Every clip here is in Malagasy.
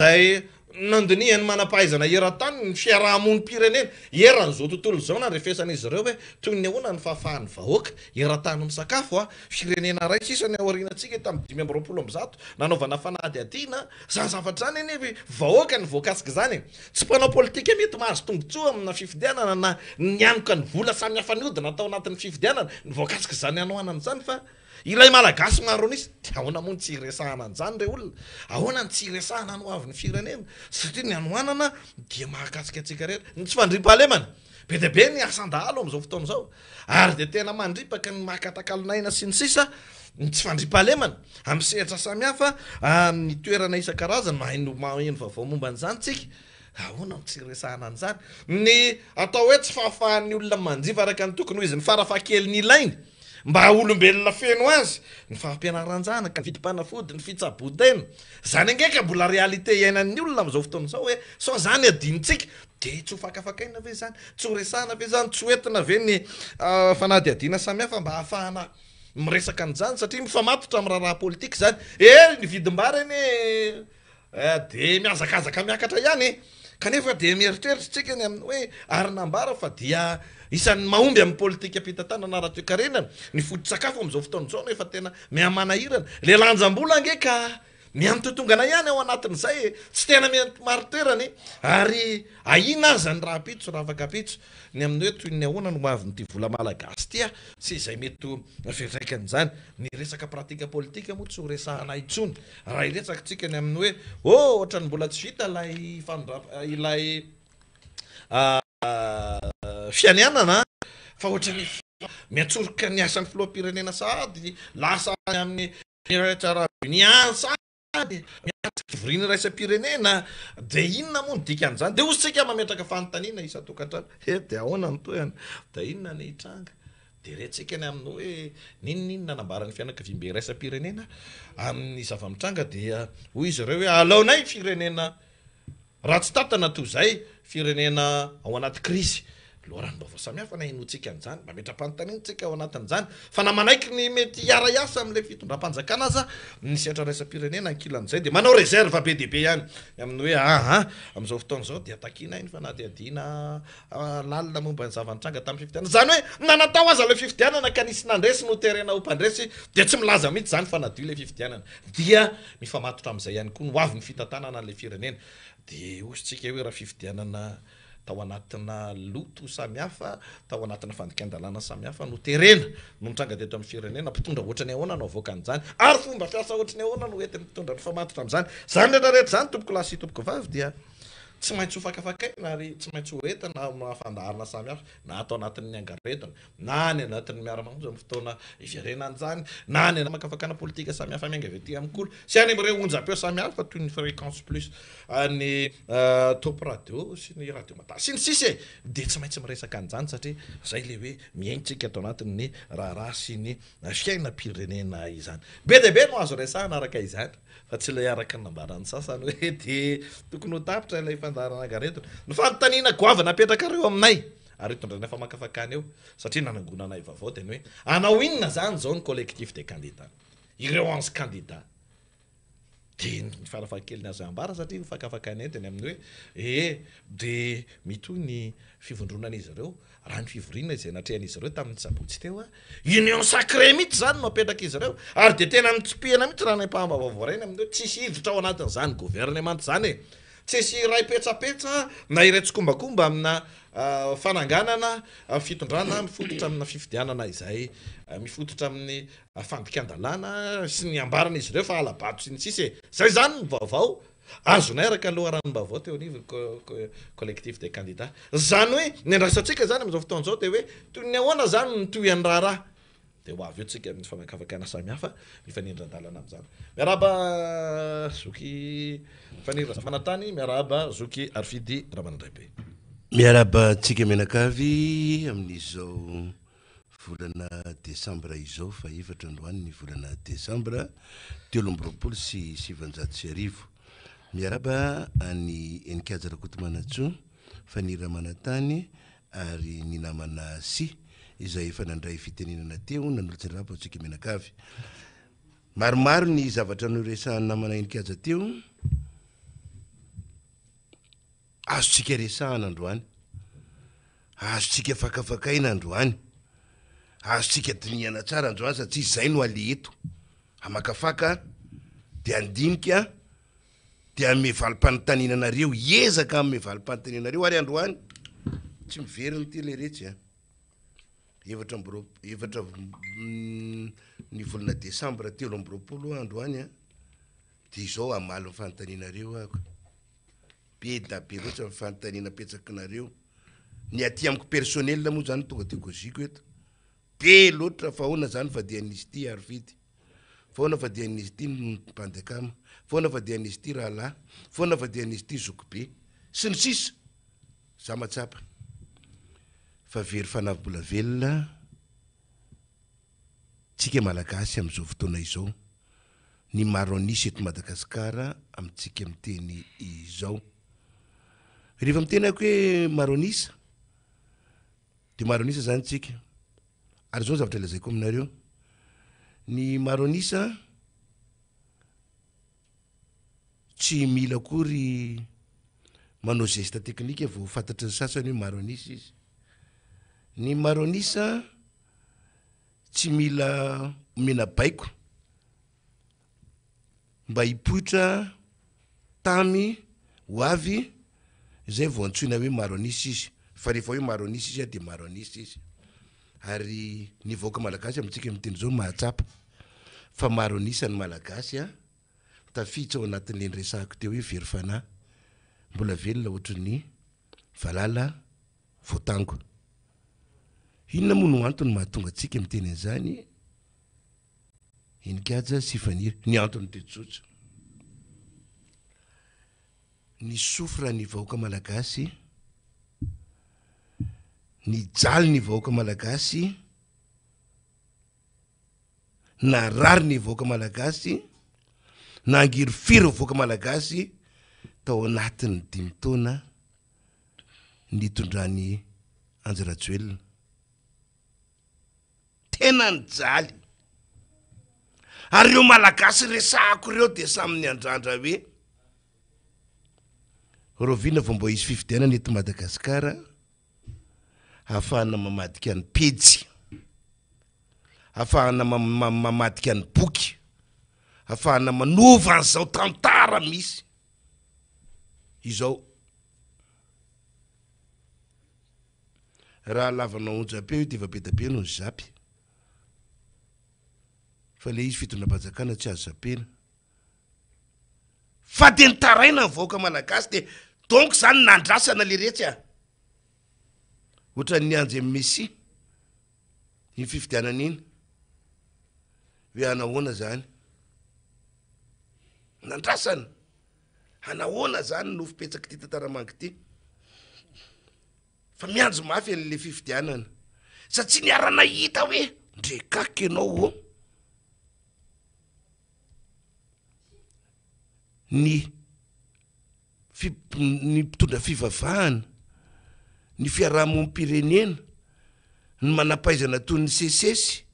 zay nandiniany manampahaizana eran-tany ny fiarahamonimpirenena eran'izao tontolo zao na refesan'izy ireo hoe toy ny ahoana ny fahafahan'ny vahoaka eran-tany misakafo a firenena ray sisany aorianantsika tamin'ny 520 nanaovana fanady adiana zany zavatra zany eny vahoaka ny voakasika zany tsy mpanao politika mety mahazo tombotsoa amina fifidianana na nianoka ny vola samy hafa niodina atao anatin'ny fifidianana ny voakasika zany anoanana zany fa ilay malagasy maro nisy ahoana moa ny tsy resahana an'izany re olona ahoana ny tsy resahana no avy ny firenena satria ny anoanana dia mahakasika antsika rehetra ny tsy fandriam-pahalemana be dia be ny asan-dahalo am'izao fotoana izao ary dia tena mandripaka ny mahakatakalonaina sy ny sisa ny tsy fandriam-pahalemana amin'ny sehatra samihafa amin'ny toerana isan-karazany maheno vaovao momba an'izany tsika ahoana ny tsy resahana an'izany ny atao hoe tsy fahafahan'ny olona manjifa araka ny tokony ho izy ny farafaha-kely ny ilainy mba olombelona feno azy ny fahampianaranjanaka ny fitipana-fody ny fitsabotena zany angeka mbola realite iainan'ny olona am'izao fotoana izao hoe so zany adinitsika de tsy ho fakafakaina ve zany tsy ho resahana ve zany tsy hoentina ve ny fanady adiana samihafa mba hahafahana miresaka an'izany satria mifamatotra amin'ny raharaha politika zany ny vidim-bary eny de miazakazaka miakatra ihany kanefa de mieritreritra tsika ny amin'ny hoe arinambara fa dia isan'ny mahomby amin'ny politika ampitantanana ara-toekarenana ny foto-tsakafo am'izao fotoana izao nefa tena mihamanahirana le lanjam-bola angeka miantotongana ihany ao anatin'izay tsy tena maritoerany ary ahina zany raha pitso raha afaka pitso ny amin'ny hoe toy ny ahoana no avy nyity vola malagasy tya sy izay mety fiatraikan'izany ny resaka pratika politika moa tsy ho resahana intsony raha iretsaka tsika ny amin'ny hoe ohatrany mbola tsy vita ilay fianianana fa ohatrany miatsoroka ny asan'ny filoham-pirenena sady lasa amin'ny niasa miatrikivoriana raisam-pirenena de inona moa ny dikan'izany de osytsika mametraka fanontaniana isa-tokantrano de ahoana nytoany da inona ny hitranga de retsika ny amin'ny hoe ninninona nambaran'ny fianakaviam-be raisam-pirenena amin'ny zava-mitranga dia hoy izy ireo hoe alaonay firenena raha tsy tatana toy zay firenena ao anaty krizy loharano-baovao samihafa na inotsika an'izany mametra-panontaniana tsika ao anatin'izany fa namanaiky ny mety hiara-iasa amin'ilay fitondram-panjakana aza ny sehatra raisam-pirenena ankilan'izay de manao reserve be dia be ihany amin'ny hoe am'izao fotoana izao dia takiana iny fanady adiana lalina momba ny zava-nitranga tamin'ny fifidianana zany hoe nanatao aza ilay fifidianana ka nisy nandresy no terena ho mpandresy de tsy milaza mihitsy zany fanadio ilay fifidianana dia mifamatotra amin'izay ihany koa no avy ny fitantanana an'ilay firenena de osytsika hoe raha fifidianana tao anatina loto samihafa tao anatina fandikan-dalàna samihafa no terena no mitranga teto amin'ny firenena mpitondra ohatrany ahoana no avoaka an'izany ary fomba fiasa ohatrany ahoana no entiny mpitondra ny famatotra amin'izany zany rehetrarehetra zany tompoko lahy sy tompoko vavy dia tsy maintsy ho fakafakaina ary tsy maintsy ho entina mahafandaharana samihafa na atao anatin'ny angaretona na ny anatin'ny miara-mamonjy amin'ny fotoana iverenan'izany na ny makafakana politika samihafa mianga avy aty amin'nkolo sy any amin'ireo onjam-peo samihafa toy ny fréquence plus ny top radio sy ny radio mata sy ny sisy de tsy maintsy miresaka an'izany satria zay le hoe miaintsika atao anatin'ny raharaha sy ny fiainam-pirenena izany be de be no azo resahana araka izany fa tsy ilay araka ny nambaran'ny sasany hoe de tokony ho tapitra ilay fandaharana angaretona ny fanontaniana goavana apetraka reo aminay ary itondrana efa makafakany eo satria nanangonanay vaovao teny hoe anao inona zany zao ny collectif des candidats ireo onze candidats de ny farafahakeliny azo ambara satria fakafakany entiny amin'ny hoe de mitoy ny fivondronan'izy ireo raha ny fivoriana izay natrehan'izy ireo tamin'ny sabotsy teo union sacré mihitsy zany no apetraka izy ireo ary de tena mitsipihana mihitsy raha nampahamba vaovao reny amin'ny hoe tsisy hiditra ao anatin'izany gouvernement zany tsisy ray petsapetra na iray tsokombakomba amina fananganana fitondrana mifototra amina fifidianana izay mifototra amin'ny fandikan-dalàna sy ny ambaran'izy ireo fa alabato sy ny sisy zay zany ny vaovao azonay araka loharanom-baovao teo anivy collectif des candidats zany hoe ny andrasantsika zany am'izao fotoana izao de hoe toy ny ahoana zany ny toy any raharaha de ho avy eo tsika amin'ny famakafakana samihafa mifanindran-dalana amin'izany miaraba zoky fanira fanatany miaraba zoky Arfidy Ramandraibe miaraba tsika menakavy amin'izao volana desambra izao fa efatra androany ny volana desambra 2020 sy 2020 miaraba any Enikajy Rakotomanatso fanira manatany ary ny namana sy izay efa nandray fitenenana teo nanolitsy rapa tsika menakavy maromaro ny zavatra noresahany namana Enikajy teo azotsika resahana androany, azotsika fakafakaina androany, azotsika dinihana tsara androany satria zay no ale eto amakafaka de andinika de ame valim-panontaniananareo ezaka ame valim-panontanianareo ary androany tsy miveriny ty le retsy a evatra ny volana desambra 3 androany a de izao amaly ny fanontanianareo ako be da be loatra ny fanontaniana petsakinareo ny aty amiko personnel moa zany tonga de goziko eto be loatra fa hoana zany fa de anisy ty arovidy foana fa de anisy ty bandekama foana fa de anisy ty rahalahy foana fa de anisy ty zokobe sy ny sisa za matsapa fa very fanavim-bola velona tsika malagasy am'izao fotoana izao ny maro anisy eto Madagasikara amitsika miteny izao rehefa miteny ako hoe maro anisa de maro anisa zany tsika ary zao zavatra ilazaiko aminareo ny maro anisa tsy mila akory manao geste teknika vao fantatry ny sasany hoe maro anisa izy ny maro anisa tsy mila mena baiko mba hipoitra tamy hoavy zay vao antsoina hoe maro anisa izy fa rehefa hoe maro anisa izy de maro anisa izy ary ny vahoaka malagasy amitsika miteny zao mahatsapa fa maro anisa ny malagasy a tafiditra ao anatin'le nresahako teo hoe very fanahy mbola velona ohatran'ny valala voatango inona moa no antony mahatonga atsika miteny an'izany inikaja sy faniry ny antony tetsotra ny sofra ny vahoaka malagasy ny jaly ny vahoaka malagasy na rary ny vahoaka malagasy na angiry firy vahoaka malagasy tao anatin'ny 5 taona nitondrany Anjirajoelina tena ny jaly ary reo malagasy resahako reo de saminy andrandra hoe rovina vao mbo isy fifidianana eto Madagasikara ahafahana mamadika ny pejy ahafahana mamadika ny boky ahafahana manova an'izao tantara misy izao raha lavana onjapeo de efa be da be no ny zapy fa le izy fitondram-panjakana tsy azo zapena fa de nitaraina ny vahoaka malagasy de donc zany nandrasana le retsy a ohatran'ny anje Messi ny fifidianana iny hoe anahoana zany nandrasana anahoana zany no fipetsaky ty tantaramangy ty fa mianjo mafy an'le fifidianana satria ny arana hita hoe ndrekaky anao o ny mpitondra fivavahana ny fiarahamonim-pirenena ny manampaizana toy ny sesesy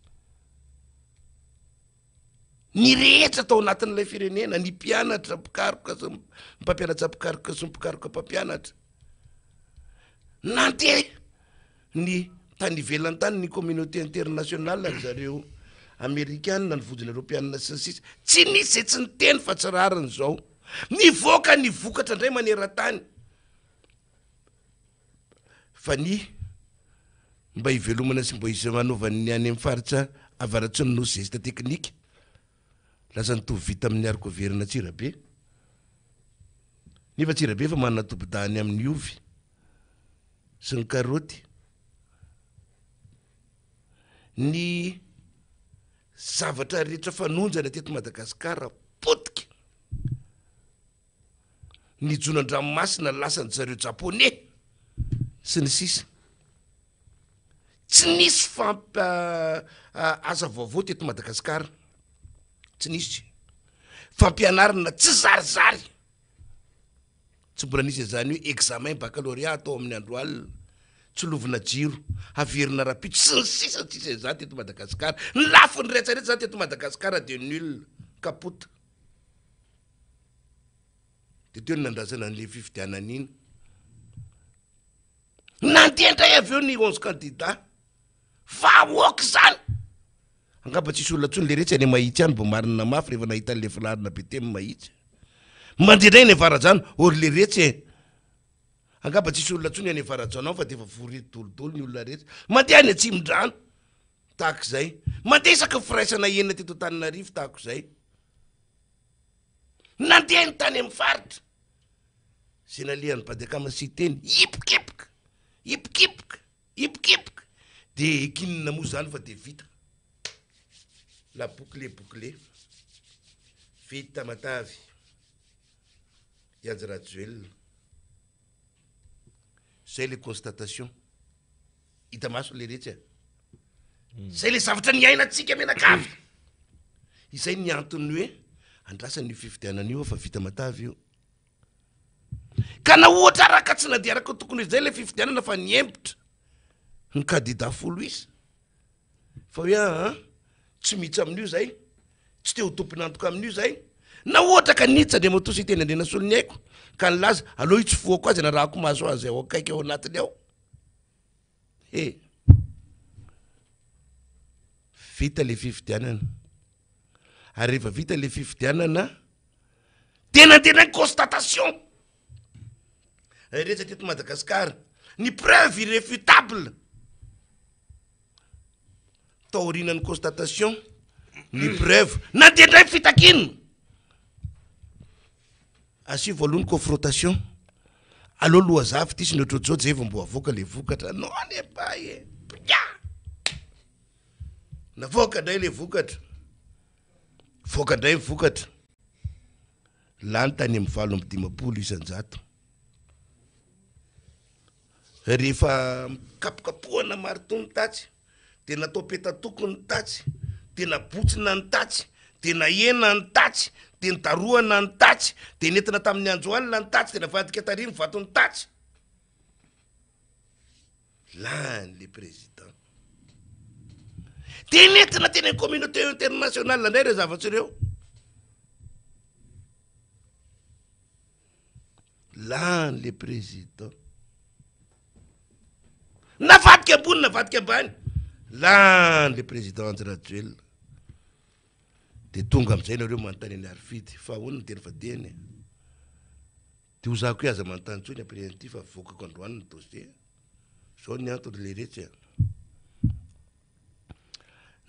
ny rehetra tao anatin'ilay firenena ny mpianatra mpikaroka sy mpampianatra mpikaroka sy mpikaroka mpampianatra nandeha ny tany ivelany tany ny communauté internationale ary zareo amerikanina ny vojiny europianina sy ny sisa tsy nisy tsy ny teny fa tsy rariny zao ny voaka ny vokatra indray maneran-tany fa ny mba hivelomana sy mba izy manaovan'ny any amin'ny faritra avaratsy ny no geste teknika lasa nitovy vita amin'ny arikoverina tsirabe nefa tsirabe fa manana tobidany amin'ny ovy sy ny karoty ny zavatra rehetra fanonjana teto Madagasikara potika ny jonan-dranomasina lasany zareo japonais sy ny sisa tsy nisy asa vaovao teto Madagasikara tsy nisy fampianarana tsy zarizary tsy mbola nisy zany hoe examen baccalauréat atao amin'ny andro alina tsy lovina jiro averina rapitro sy ny sisa tsisy zany teto Madagasikara ny lafiny rehetsarehetra zany teto Madagasikara de nul kapota de teo ny nandrasana an'le fifidianana iny mandeha indray avy eo ny 11 candidat fa oka zany angamba tsisy olona tsony le rehetra any mahitsy any bo marina mafy rehefa nahita le filarina be temy mahitsy mandeha indray ny avarajano ory le rehetra angamba tsisy olona tsony any avarajano ao fa defa vory dolodolo ny olona rehetra mandeha any atsimon-drano tahako zay mandeha isaky firaisana enina teto Antananarivo tahako zay nandeha ny tany amin'ny faritra zay nalehany Badakama sy teny hipokipoka hipokipoka hipokipoka de kinina moa zany fa de vita la boucle vita matavy Ianjy Rajoelina zay le constatation hita maso le rehetra zay le zavatra ny ainatsika menakavy izay ny antony hoe andrasany fifidianan'io fa vita matavy io ka na ohatra araka tsy na dia araka tokony zay le fifidianana fa niembitra ny candidat folo isa fa hoe tsy mitsy amin'io zay tsy te ho tomponantoka amin'io zay na ohatra ka nitsa de matosi teny andrena solony haiko ka nilaza aloha itsy foako azy na raha ko mahazo azy ao akaiky ao anatiny ao vita le fifidianana ary rehefa vita le fifidianana tena ny constatation rehetra teto Madagasikara ny preuve irréfutable taorinan'ny constatation ny preuve na dia ndray fitakino asi voalohany confrontation aloha lohazavy ty sy ny ohatrohatr'izao zay vao mbo avoaka le vokatra no ane baye navoaka ndray le vokatra voaka ndray vokatra lany tany amin'ny 7 isanjato rehefa kapokapohana marito ny tatsy de natao petatoko ny tatsy de nabotsina ny tatsy de nahena ny tatsy de nitaroana ny tatsy de nentina tamin'ny androalina ny tatsy de navadika tariny vato ny tatsy lany le président de nentina teny communauté internationale ndray re zavatsireo lany le président navadika ambony navadika ambany lany le président Ianjy Rajoelina de tonga amizay nareo manontany ny Arfidy fa ahoana tena fa diany de ho zako hoe aza manontany tsony après ty fa voakako androany ny dossier zao ny antony le rehetra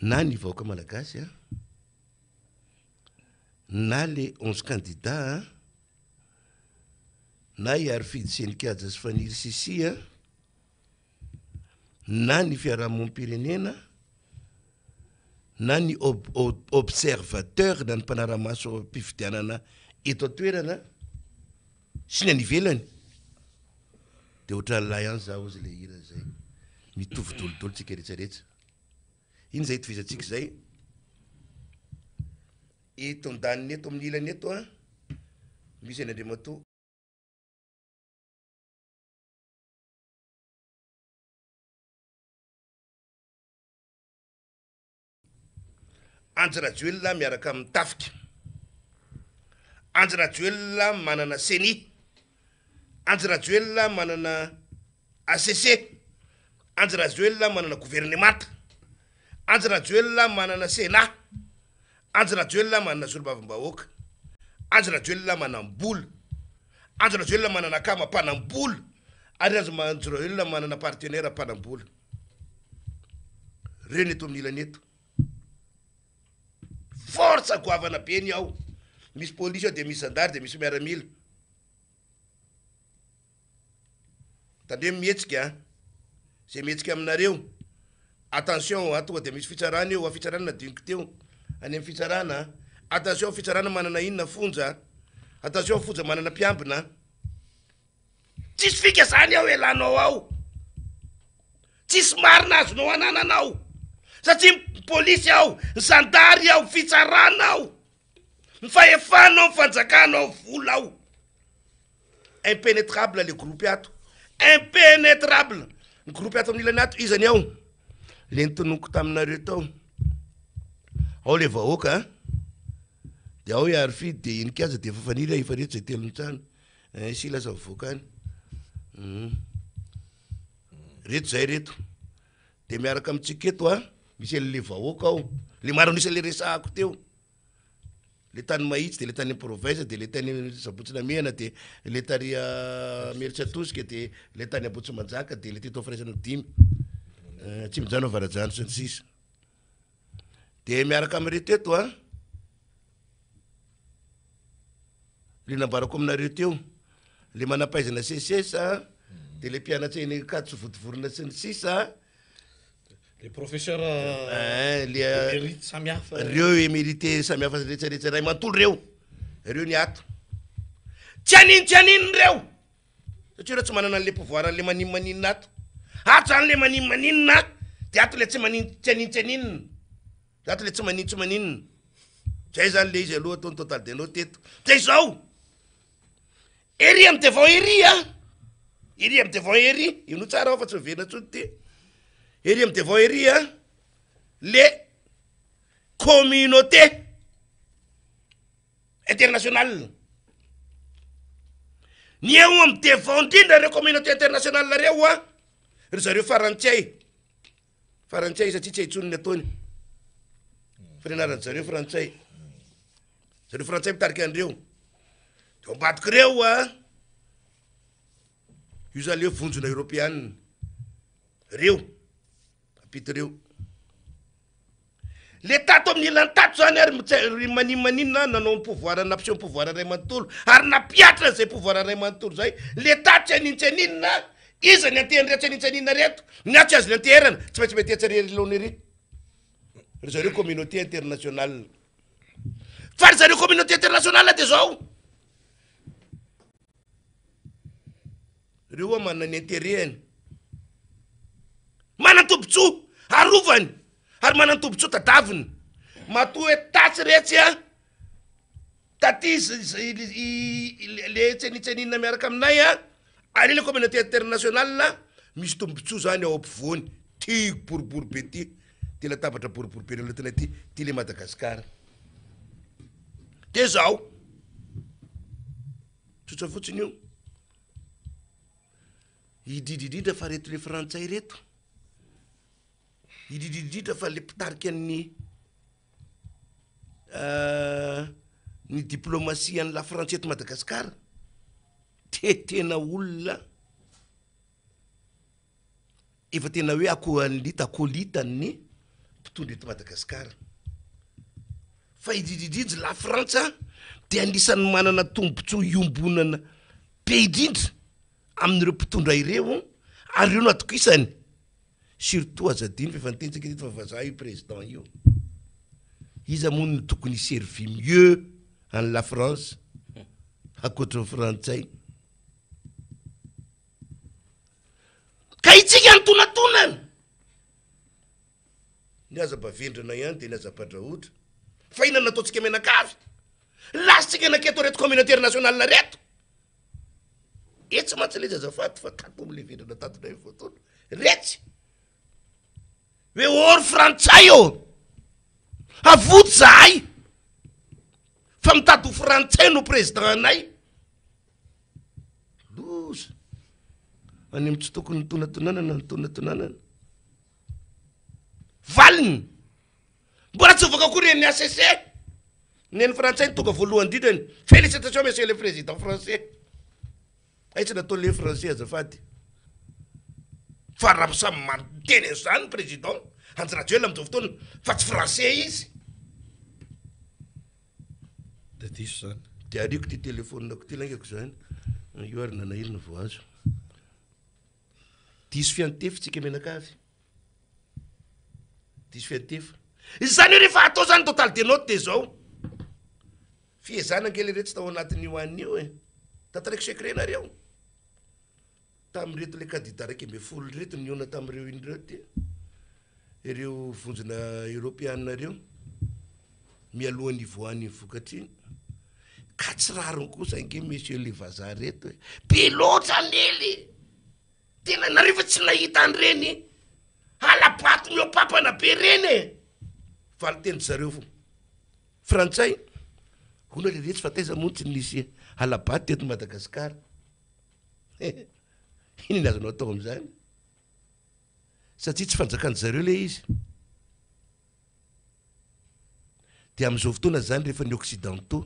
na ny vahoaka malagasy na le 11 candidat na i Arfidy Senikajy sy Faniry Sisia na ny fiarahamonim-pirenena na ny observateur na ny mpanaramaso mpifidianana eto atoerana sy ny anivelany de ohatran'ny lahy any zaho ozy le hira zay mitovy dolodolo tsika rehetrarehetra iny zay tovizatsika zay eto andaniny eto amin'ny ilany eto misy any Andriamatoa Ianjy Rajoelina miaraka amin'ny Tafika Ianjy Rajoelina manana CENI Ianjy Rajoelina manana ACC Ianjy Rajoelina manana gouvernemanta Ianjy Rajoelina manana Sénat Ianjy Rajoelina manana solombavam-bahoaka Ianjy Rajoelina manam-bola Ianjy Rajoelina manana kama mpanam-bola ary Ianjy Rajoelina manana partenaire mpanam-bola reny eto amin'ny ilany eto force goavana be ny ao misy police ao de misy zandary de misy miaramila tandre mihetsika zay mihetsika aminareo attention tonga de misy fitsarana eo fitsarana nadiniko teo any amin'ny fitsarana attention fitsarana manana inona fonja attention fonja manana mpiambina tsisy fika zany ao elanao ao tsisy marina azonao anananao satria polisy ao zandary ao fitsarana ao mifahefanao mifanjakanao vola ao impénétrable le groupe ato impénétrable ny groupe ato amin'ilany ato izany ao le nitonoko taminareo tao ao le vahoaka de ao i Arfidy de Inikaza de Fafaniry efa rehetra zay telo nitsano sila sa voaka any reto zay reto de miaraka amitsika eto a misy le vahoaka ao le maro nisy le resahako teo le tany mahitsy de le tany province de le tany Sabotsina Mena de le tany Meritsantoska de le tany Ambohitsimanjaka de le teto Firaisana dimy tsy mijano Varajano sy ny sisa de miaraka amreto eto a le nambarako aminareo teo le manampaizana sesesa de le mpianatseny katso votivorona sy ny sisa le professeur le émérite samihafa reo émérité samihafa rehetrarehetra ray manontolo reo ny ato tsy anininy reo satria reo tsy manana an'le pouvoir an'le maninomaninina ato zany le maninomaninina de ato le tsy aninina de ato le tsy maninina zay zany le izy aloha ataony total de anao teto zay zao ery amy devant ery ery amy devant ery ino tsara ao fa tsy miverina tsony ty ery amy devant ery le communauté internationale ny eo amy devant indrindra reo communauté internationale reo ry zareo farantsay satria tsy haitsonony ataony firenarany zareo frantsay mitariky andreo de ambadiky reo io zany le vonjona européenne reo apity reo le tato amin'ny ilany tato zany ary maninomaninina nanao pouvoir napseo ny pouvoir ray manontolo ary napiatra zay pouvoir ray manontolo zay le tato tsy aninitsaninina iza ny antehany reto tsy aninitsaninina reto ny atsy azy ny anteherana tsy maintsy mety atsarely laony ery ry zareo communauté internationale fa ry zareo communauté internationale de zao reo manana ny intérêt manan-tombotsoa arovany ary manan-tombotsoa tadaviny matoa hoe tasy retsy taty le tsenitsenina miaraka aminay ary le communauté internationale misy tombotsoa zany ao ampovoany ty boribory be ty latabatra boribory be relatena ty le Madagasikara de zao tsotsa fotsiny io idridridrindra fa reto le frantsay reto idridridrindra fa le mpitariky ny diplomatie any la France eto Madagasikara tena olona efa tena hoe akolitany ny mpitondra eto Madagasikara fa idridridrindra la France de anisan'ny manana tombotsoa iombonana be idrindra amin'ireo mpitondra ireo ary reo no atokisany surtout azadiny fa efa nitentsika teto fa vazaha io président io izy moa no tokony servi mieux en la France akoatra frantsay ka itsika antonatonana ny aza-bavendrana ihany de ny aza-badraotra fa ina nataotsika menakavy lasitsika naketo reto communauté internationale reto etsy mantsy le zazafady fa tato amle vendrana tatona io fotoana retsy hoe or frantsay avoto zahay fa mitady ho frantsay no président anay loza any amy tsy tokony nytonatonanana valiny mbola tsy voaka kory ny ACC neny frantsay tonga voalohany indrindrany félicitation monsieur le président français ay tsy natao le français azafady fa raha samy manoteny zany président anjirajo ela amizao fotoana fa tsy français izy de diso zany de ariko ty telefonako ty langako zany io ary nanahirina vo azo diso fiantefitsika menakavy diso fiantefa zany hoe rehefa atao zany total de note de zao fiezana kely reto tsy tao anatin'io an'io tataraiky secret nareo tamreto le candidat raiky ambe folo reto niona tamreo inreo ty ireo vonjona européenne reo mialohan'ny ivoany vokatriny ka tsy rariny kosa ange monsieur le vazaha reto be loatra anely tena narefa tsy nahita an'ireny alabato miopapana be reny valy teny zareo fo frantsay hona le retsy fa taiza montsy nisy alabato teto Madagasikara iny azonao atao am'izany satria tsy fanjakany zareo le izy dia amin'izao fotoana zany rehefa ny occidentaux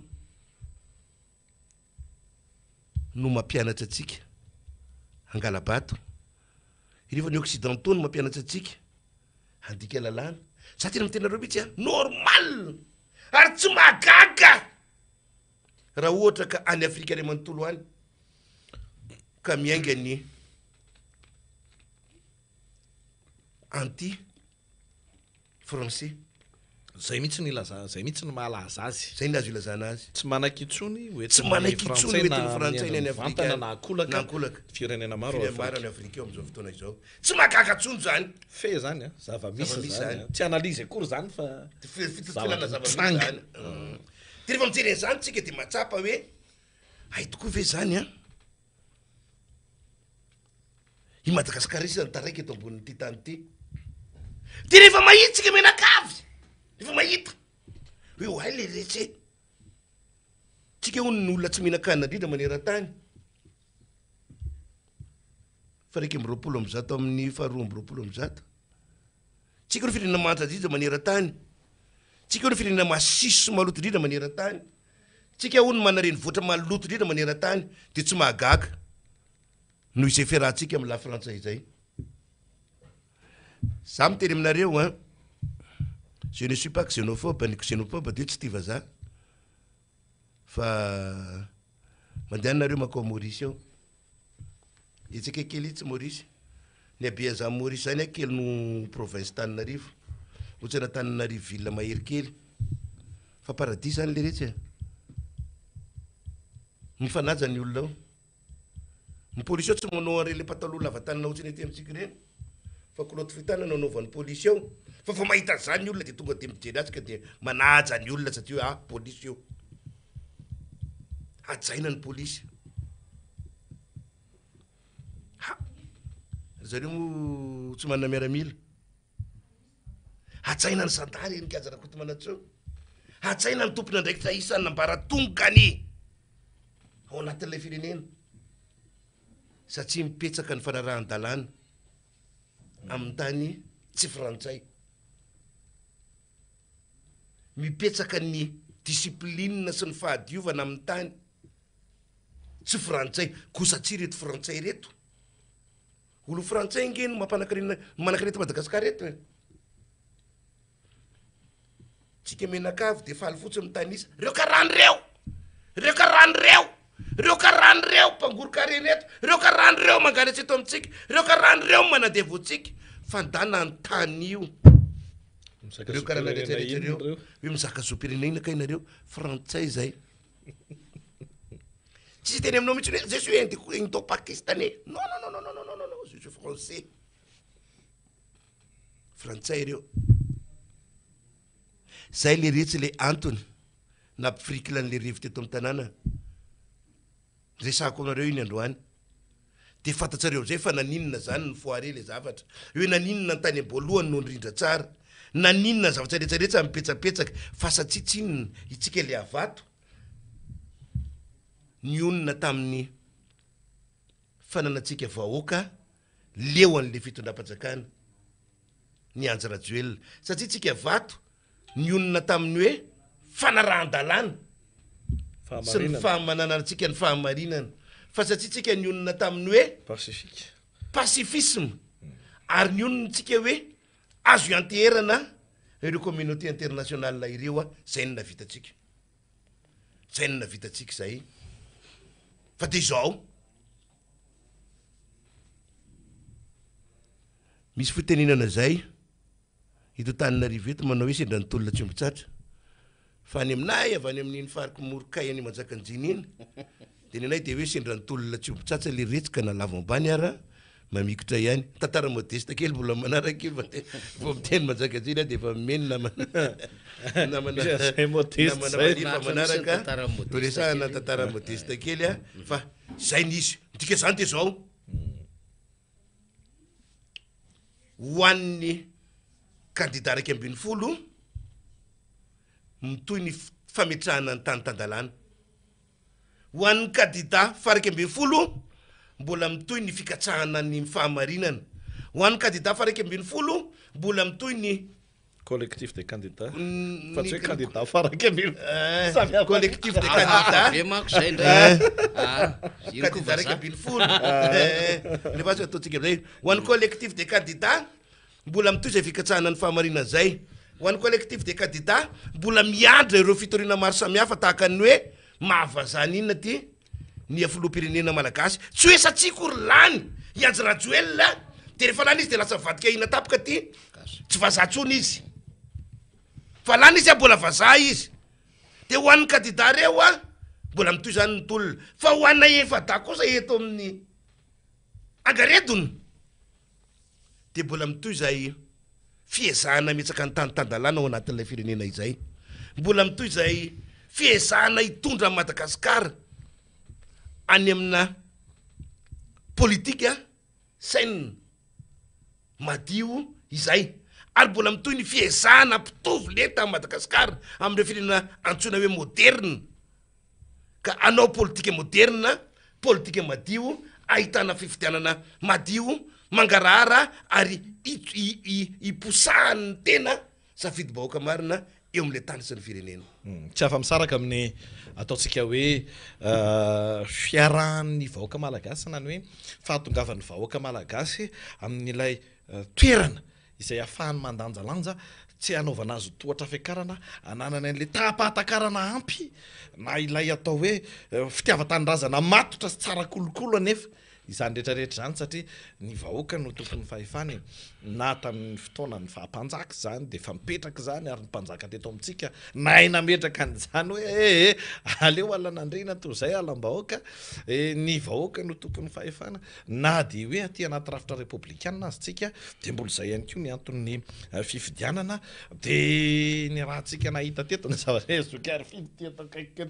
no mampianatra atsika angalabato rehefa ny occidentaux no mampianatra atsika handika lalàna satria na mitena reo mihitsy a normal ary tsy magaga raha ohatra ka any Afrika any manontolo any ka miainga ny anti français zay mihitsy ny laza zay mihitsy ny mahalaza azy zay ny azo ilazana azy tsy manan-kitsony tsy manan-kitsony hoentin'ny frantsay ny any Afrika na akolaka firenena maro maro any Afrika eo amin'izao fotoana izao tsy magaga tsony zany fe zany a zava-misy zany tsy analizy akory zany fa fitotonana zava-misy zany dia rehefa mijery zany tsika dia matsapa hoe ay tokoa ve zany a i Madagasikara isy zany taraiky eto ambonin'ity tany ity dia rehefa mahita tsika menakavy rehefa mahita hoe oay le reetse tsika hono ny olona tsy mihinan-kanina indrindra maneran-tany fa raiky amby roapolo amby zato amin'ny faharoa amby roapolo amby zato tsika ho ny firenena mantra indrindra maneran-tany tsika ho ny firenena masiso sy maloto indrindra maneran-tany tsika ho ny manareny voatra maloto indrindra maneran-tany dia tsy mahagaga noho izay fiarahantsika amin'ny la frantsay izay za miteny aminareo a je ne suis pas xénophobe ny xénophobe dia tsy tia vazaha fa mandehanareo makao Maurice ao etsika kely itsy Maurice ny abeaza Maurice zany akely no province Tananarivo ohatsana Tananarivo ville mahery kely fa paradis zany le rehetra mifanaja ny olona ao ny police ao tsy manao an'ireny le pataloha lava tanana ohatsany aty amintsika ireny fa kiloty fohy tanana anaovan'ny police ao fa mahita zany ny olona dia tonga dia mijery azy ka dia manaja ny olona satria hoe police io ajaina ny police zareo mo tsy manana miaramila ajaina ny sandary eny kajarakoto manatreo ajaina ny tompona ndraiky tsy isany nambaratongany ao anatin'ilay firenena satria mipetsaka ny fanarahan-dalàna amin'ny tany tsy frantsay mipetsaka ny discipline sy ny fahadiovana amin'ny tany tsy frantsay kosa tsy reto frantsay reto olo frantsay ngeno manankareta Madagasikara reto e tsika menakavy dia faly fotsiny mitany isa reo karan'ireo reo karan'ireo reo karan'ireo mpangoro kare reto reo karan'ireo mangana tsy eto amintsika reo karan'ireo manadevo antsika fandana ny tany io reo karana rehetrarehetra reo hoe mizaka zopirenena ka inareo frantsay zay tsisy teny aminao mihitsy hoe je suis indo pakistanais non non non non non non non je suis français frantsay reo zay le retsy le antony nampifirikilan'le rivo teto amin'ny tanàna resako aminareo iny androany dia fantatsareo zay fa naninona zany ny foire le zavatra hoe naninona ny tany am-boalohany no ndrindra tsara naninona ny zavatra rehetrarehetra mipetsapetsaka fa satsitsinona itsika le avato ny onona tamin'ny fananatsika vahoaka leo an'le fitondram-panjakana ny Anjarajoelina satria tsika vato ny onona tamin'ny hoe fanarahan-dalàna sy ny fahamananantsika ny fahamarinana fa satria tsika ny onona tamin'ny hoe pacifisme ary ny onontsika hoe azo ianteherana ireo communauté internationale ireo a zay ny navitatsika zay ny navitatsika zay fa dia izao misy fitenenana zay ito Tananarivo eto manao hoe sendra nytolona tsy ombitsatra fa any aminay avy any amin'iny fariky morokay any Manjakanjiny iny dia ny anay dia hoe sendra nytolona tsy ombitsatra le retsika na lava ambany ara mamikotra ihany tantara modeste kely mbola manaraka io vao miteny Manjakanjiny dia efa mimeny manaraka resahana tantara modeste kely a fa zay nisy midika zany dia zao hoan'ny candidat raiky ambin'ny folo mitoy ny fametrahana ny tany tan-dalàna hoan'ny candidat faraiky ambin'ny folo mbola mitoy ny fikatsahana ny fahamarinana ho an'ny candidat fa raiky ambin'ny folo mbola mitoy ny collectif des candidats fa tsy hoe candidat fa raiky ambin'ny collectif des candidats manko zay ndray candidat raiky ambin'ny folo lefa tsy ataontsika amizay ho an'ny collectif des candidats mbola mitoy zay fikatsahana ny fahamarina zay ho an'ny collectif des candidats mbola miandra ireo fitoriana maro samihafa tahaka ny hoe mahavazana inona ty ny filoham-pirenena malagasy tsy hoe satsia kory lany iajy rajoelona de rehefa lany izy de lasa vadika ina tapaka ty tsy vazaha tsony izy fa lany izy a mbola vazaha izy de ho an'ny candidat reo a mbola mitoy zany ny tolona fa ho anna efada kosa eto amin'ny angaredony de mbola mitoy zay fiezahana mitsaka ny tantandalana ao anatin'ilay firenena izay mbola mitoy zay fiezahana hitondra ny Madagasikara any amina politika saina madio izay ary mbola mitoy ny fiezahana mpitovy leta amin'ny Madagasikara amin'ireo firenena antsoina hoe moderne ka anao politika moderne politika madio ahitana fifidianana madio mangarahara ary iposahany tena safidy bahoaka marina eo am'le tany sy ny firenena tsy afa-misaraka amin'ny ataontsika hoe fiarahan'ny vahoaka malagasy nany hoe fahatongavan'ny vahoaka malagasy amin'ilay toerana izay ahafahany mandanjalanja tsy anaovana azy tohatra fiakarana ananana an'le tahapahatakarana ampy na ilay atao hoe fitiavan-tanindrazana matotra sy tsara kolokolo anefa izany rehetrarehetra zany satria ny vahoaka no tokony fahefany na tamin'ny fotoana ny fahampanjaka zany de fa mipetraka zany ary ny mpanjaka teto amintsika na aina metraka an'izany hoe aleo alan'andrina to zay alam-bahoaka ny vahoaka no tokony fahefana na de hoe aty anaty rafitra republikanina azy tsika de mbola zay ihany koa ny anton'ny fifidianana de ny raha tsika nahita teto ny zava-zokary fidy teto kaiky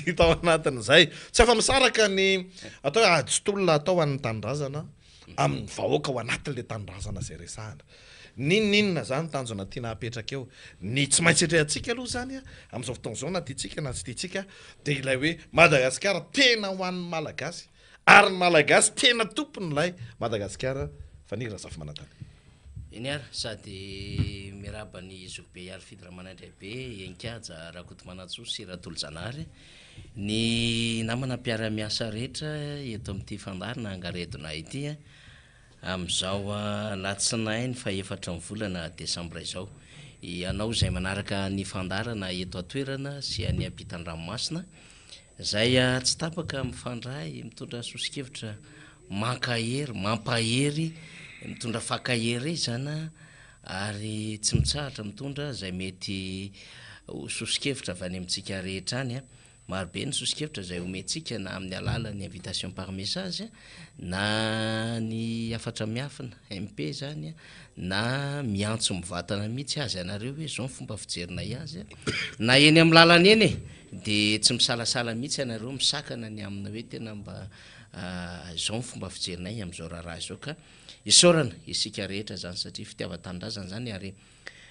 hitao anatin'izay tsy afa-misaraka ny atao hoe ajotolona atao an'ny tanindrazana amin'ny vahoaka ao anatin'le tanindrazana zay resahana ninninona zany tanjona tiana apetraka eo ny tsy maintsy atrehantsika aloha zany a amin'izao fotoana zao na tiatsika na tsy tiatsika de ilay hoe Madagasikara tena ho an'ny malagasy ary ny malagasy tena tompony lay Madagasikara fa ny razafy manatany iny ary sady miraba ny zobe ary fidra manandray be enkaja rakoto manatso sy ratolo zanary ny namana mpiara-miasa rehetra eto amin'ity fandarina angaredona ity am'izao latsinainy fa efatra ny volana desambra izao ianao zay manaraka ny fandarana eto atoerana sy any ampitan-dranomasina zay tsy tapaka mifandray mitondra sosikevitra mankahery mampahery mitondra fakahery zana ary tsy mitsahatra mitondra zay mety sosikevitra avy any amintsika rehetra any marobe ny sosikevitra zay omentsika na amin'ny alalan'ny invitation par message na ny afatra miafina MP zany na miantso mivatana mihitsy azy anareo hoe zao fomba fijerina azy na eny amin'ny lalana eny de tsy misalasala mihitsy anareo misakana ny amina hoe tena mba zao fomba fijerinay am'izao raharaha zao ka isorana isika rehetra zany satria fitiava-tanindrazana zany ary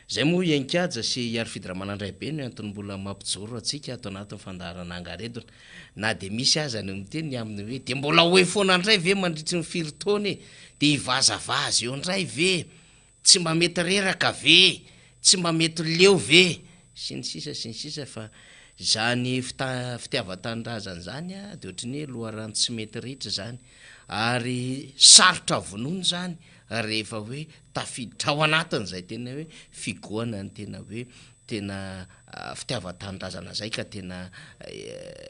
zay moa enkaja sy ary fidra manandray be no antony mbola mampijoro atsika ato anatin'ny fandarana angaredona na de misy aza ny miteny aminy hoe de mbola hoe foana ndray ve mandritry ny firy-taona de ivazavazy eo ndray ve tsy mba mety reraka ve tsy mba mety leo ve sy ny sisa fa zany fitiava-tanindrazana zany de ohatrany hoe loharano tsy mety rehetra zany ary sarotra vonono zany rehefa hoe tafiditra ao anatiny zay tena hoe figoana ny tena hoe tena fitiava-tanindrazana zay ka tena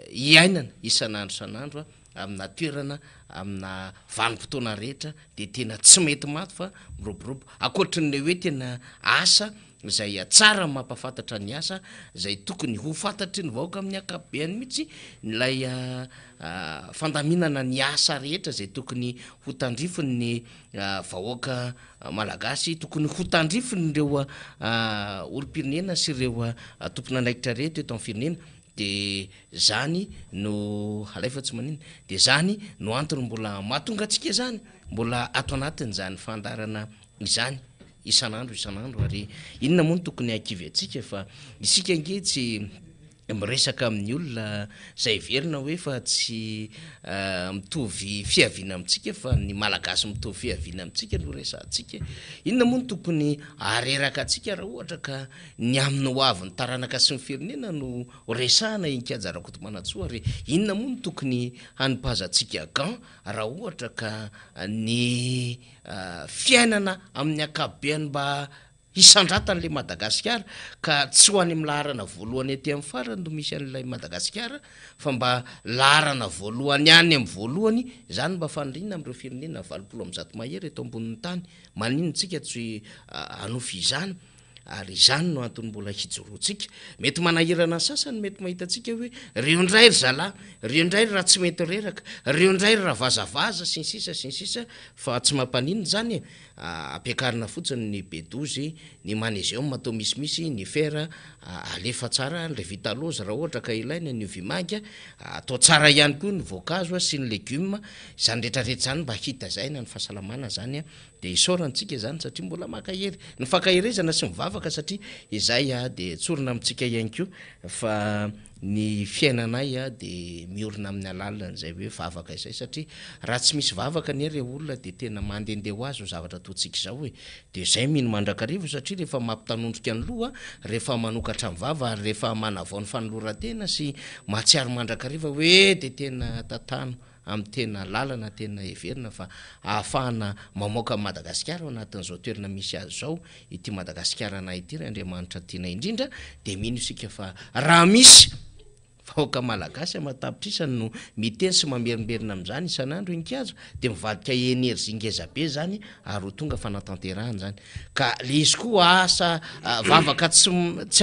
iainana isan'andro amina toerana amina vanim-potoana rehetra de tena tsy mety maty fa miroborobo akoatrin'le hoe tena asa zay tsara mampafantatra ny asa zay tokony ho fantatry ny vahoaka amin'ny akabeany mihitsy nylay fandaminana ny asa rehetra zay tokony ho tandrifony ny vahoaka malagasy tokony ho tandrifony reo olo-pirenena sy reo tompona andraikitra rehetra eto amin'ny firenena de zany no alaifa tsy manina de zany no antony mbola mahatonga atsika zany mbola ato anatiny zany fandarana izany isan'andro ary inona moa no tokony akivy atsika fa isika angetsy miresaka amin'ny olona zay verina hoe fa tsy mitovy fiaviana amintsika fa ny malagasy mitovy fiaviana amintsika no resantsika inona moa no tokony areraka atsika raha ohatra ka ny amin'ny hoavy ny taranaka sy ny firenena no resahana inkajarakotomanatsoa ary inona moa no tokony hanipazantsika gan raha ohatra ka ny fiainana amin'ny akabeany mba isandratan'le Madagasikara ka tsy ho any amin'ny laharana voalohany aty amin'ny farany no misy an'ilay Madagasikara fa mba laharana voalohany any amin'ny voalohany zany mba fanirina amin'ireo firenena 200 mahery eto ambonin'ny tany maninontsika tsy hanofy izany ary izany no antony mbola hijoroantsika mety manahirana sasany mety mahitatsika hoe reo indray ry zalahy reo indray raha tsy mety reraka reo indray raha vazavaza sy ny sisa fa tsy mampanino zany ampiakarina fotsiny ny bedozy ny manésium atao misimisy ny fer alefa tsara le vitalose raha ohatra ka ilaina ny vimaga atao tsara ihany koa ny voankazo sy ny legioma zany rehetrarehetra zany mba hita zaina ny fahasalamana zany de isorantsika zany satria mbola makahery ny fankahirezana sy mivavaka satria izay de tsorona amintsika ihany koa fa ny fiainanay de miorina amin'ny alalany zay hoe vavaka izay satria raha tsy misy vavaka ny reo olona de tena mandendeha ho azy zavatra totsika zao hoe de zay mino mandrakarivo satria rehefa mampitanondrika ny loha rehefa manokatra mivava ary rehefa manavao ny fanolorantena sy mahatsiary mandrakariva hoe de tena tatano amin'ny tena lalana tena everina fa ahafahana mamoaka Madagasikara anatin'izao toerana misy azy zao ity Madagasikara na ity Andriamanitra tiana indrindra de mino isika fa raha misy vahoaka malagasy amatapitrisany no miteny sy mamerimberina amin'izany isan'andro inkazo de mivadika enerzy ngezabe zany ary ho tonga fanatanterahany zany ka le izy koa asa vavaka tsy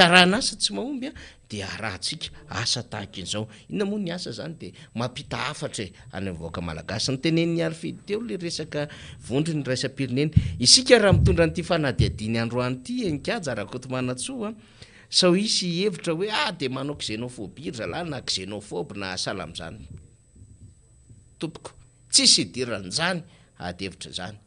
arahana asa tsy mahomby de arahantsika asa tahaka izao inona moa ny asa zany de mampita hafatra any vahoaka malagasy ny tenen'ny arifidy teo le resaka vondry ny raisam-pirenena isika raha mitondra an'ity fanadiadiny androany ity enkajy Rakotomanatsoa sao isy hevitra hoe de manao xénophobie zalahy na xénophobe na salam zany tompoko tsisy idiran'zany ady hevitra zany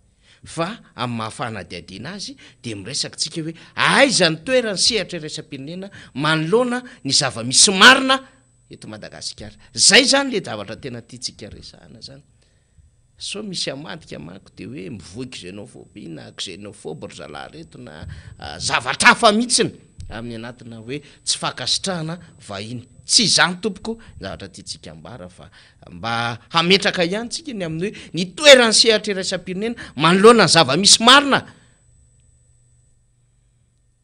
fa amin'ny mahafanadiadina azy de miresaka tsika hoe aiza ny toerany sehatra raisam-pirenena manoloana ny zava-misy marina eto Madagasikara zay zany le zavatra tena tiatsika resahana zany so misy amadika manko de hoe mivoiky xénophobie na xénophobe ry zalahy reto na zavatra hafa mihitsiny amin'ny anatina hoe tsy fakasitrahana vahiny tsy zany tompoko zavatra tiatsika ambara fa mba hametraka ihany tsika ny amin'ny hoe ny toerany sehatra raisam-pirenena manoloana ny zava-misy marina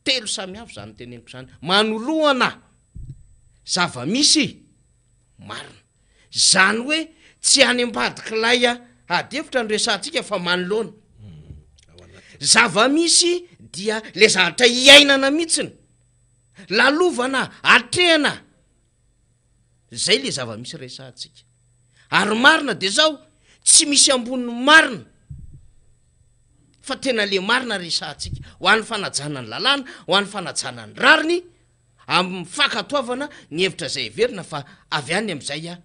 telo samihafa zany teneniko zany manoloana zava-misy marina zany hoe tsy any ambadikilay adevitra ny resantsika fa manoloana zava-misy dia le zavatra iainana mihitsiny lalovana atrehana zay le zava-misy resantsika ary marina de zao tsy misy amboniny marina fa tena le marina resantsika ho an'ny fanajana ny lalàna ho an'ny fanajana ny rariny amin'ny fakatoavana ny hevitra zay verina fa avy any am'izay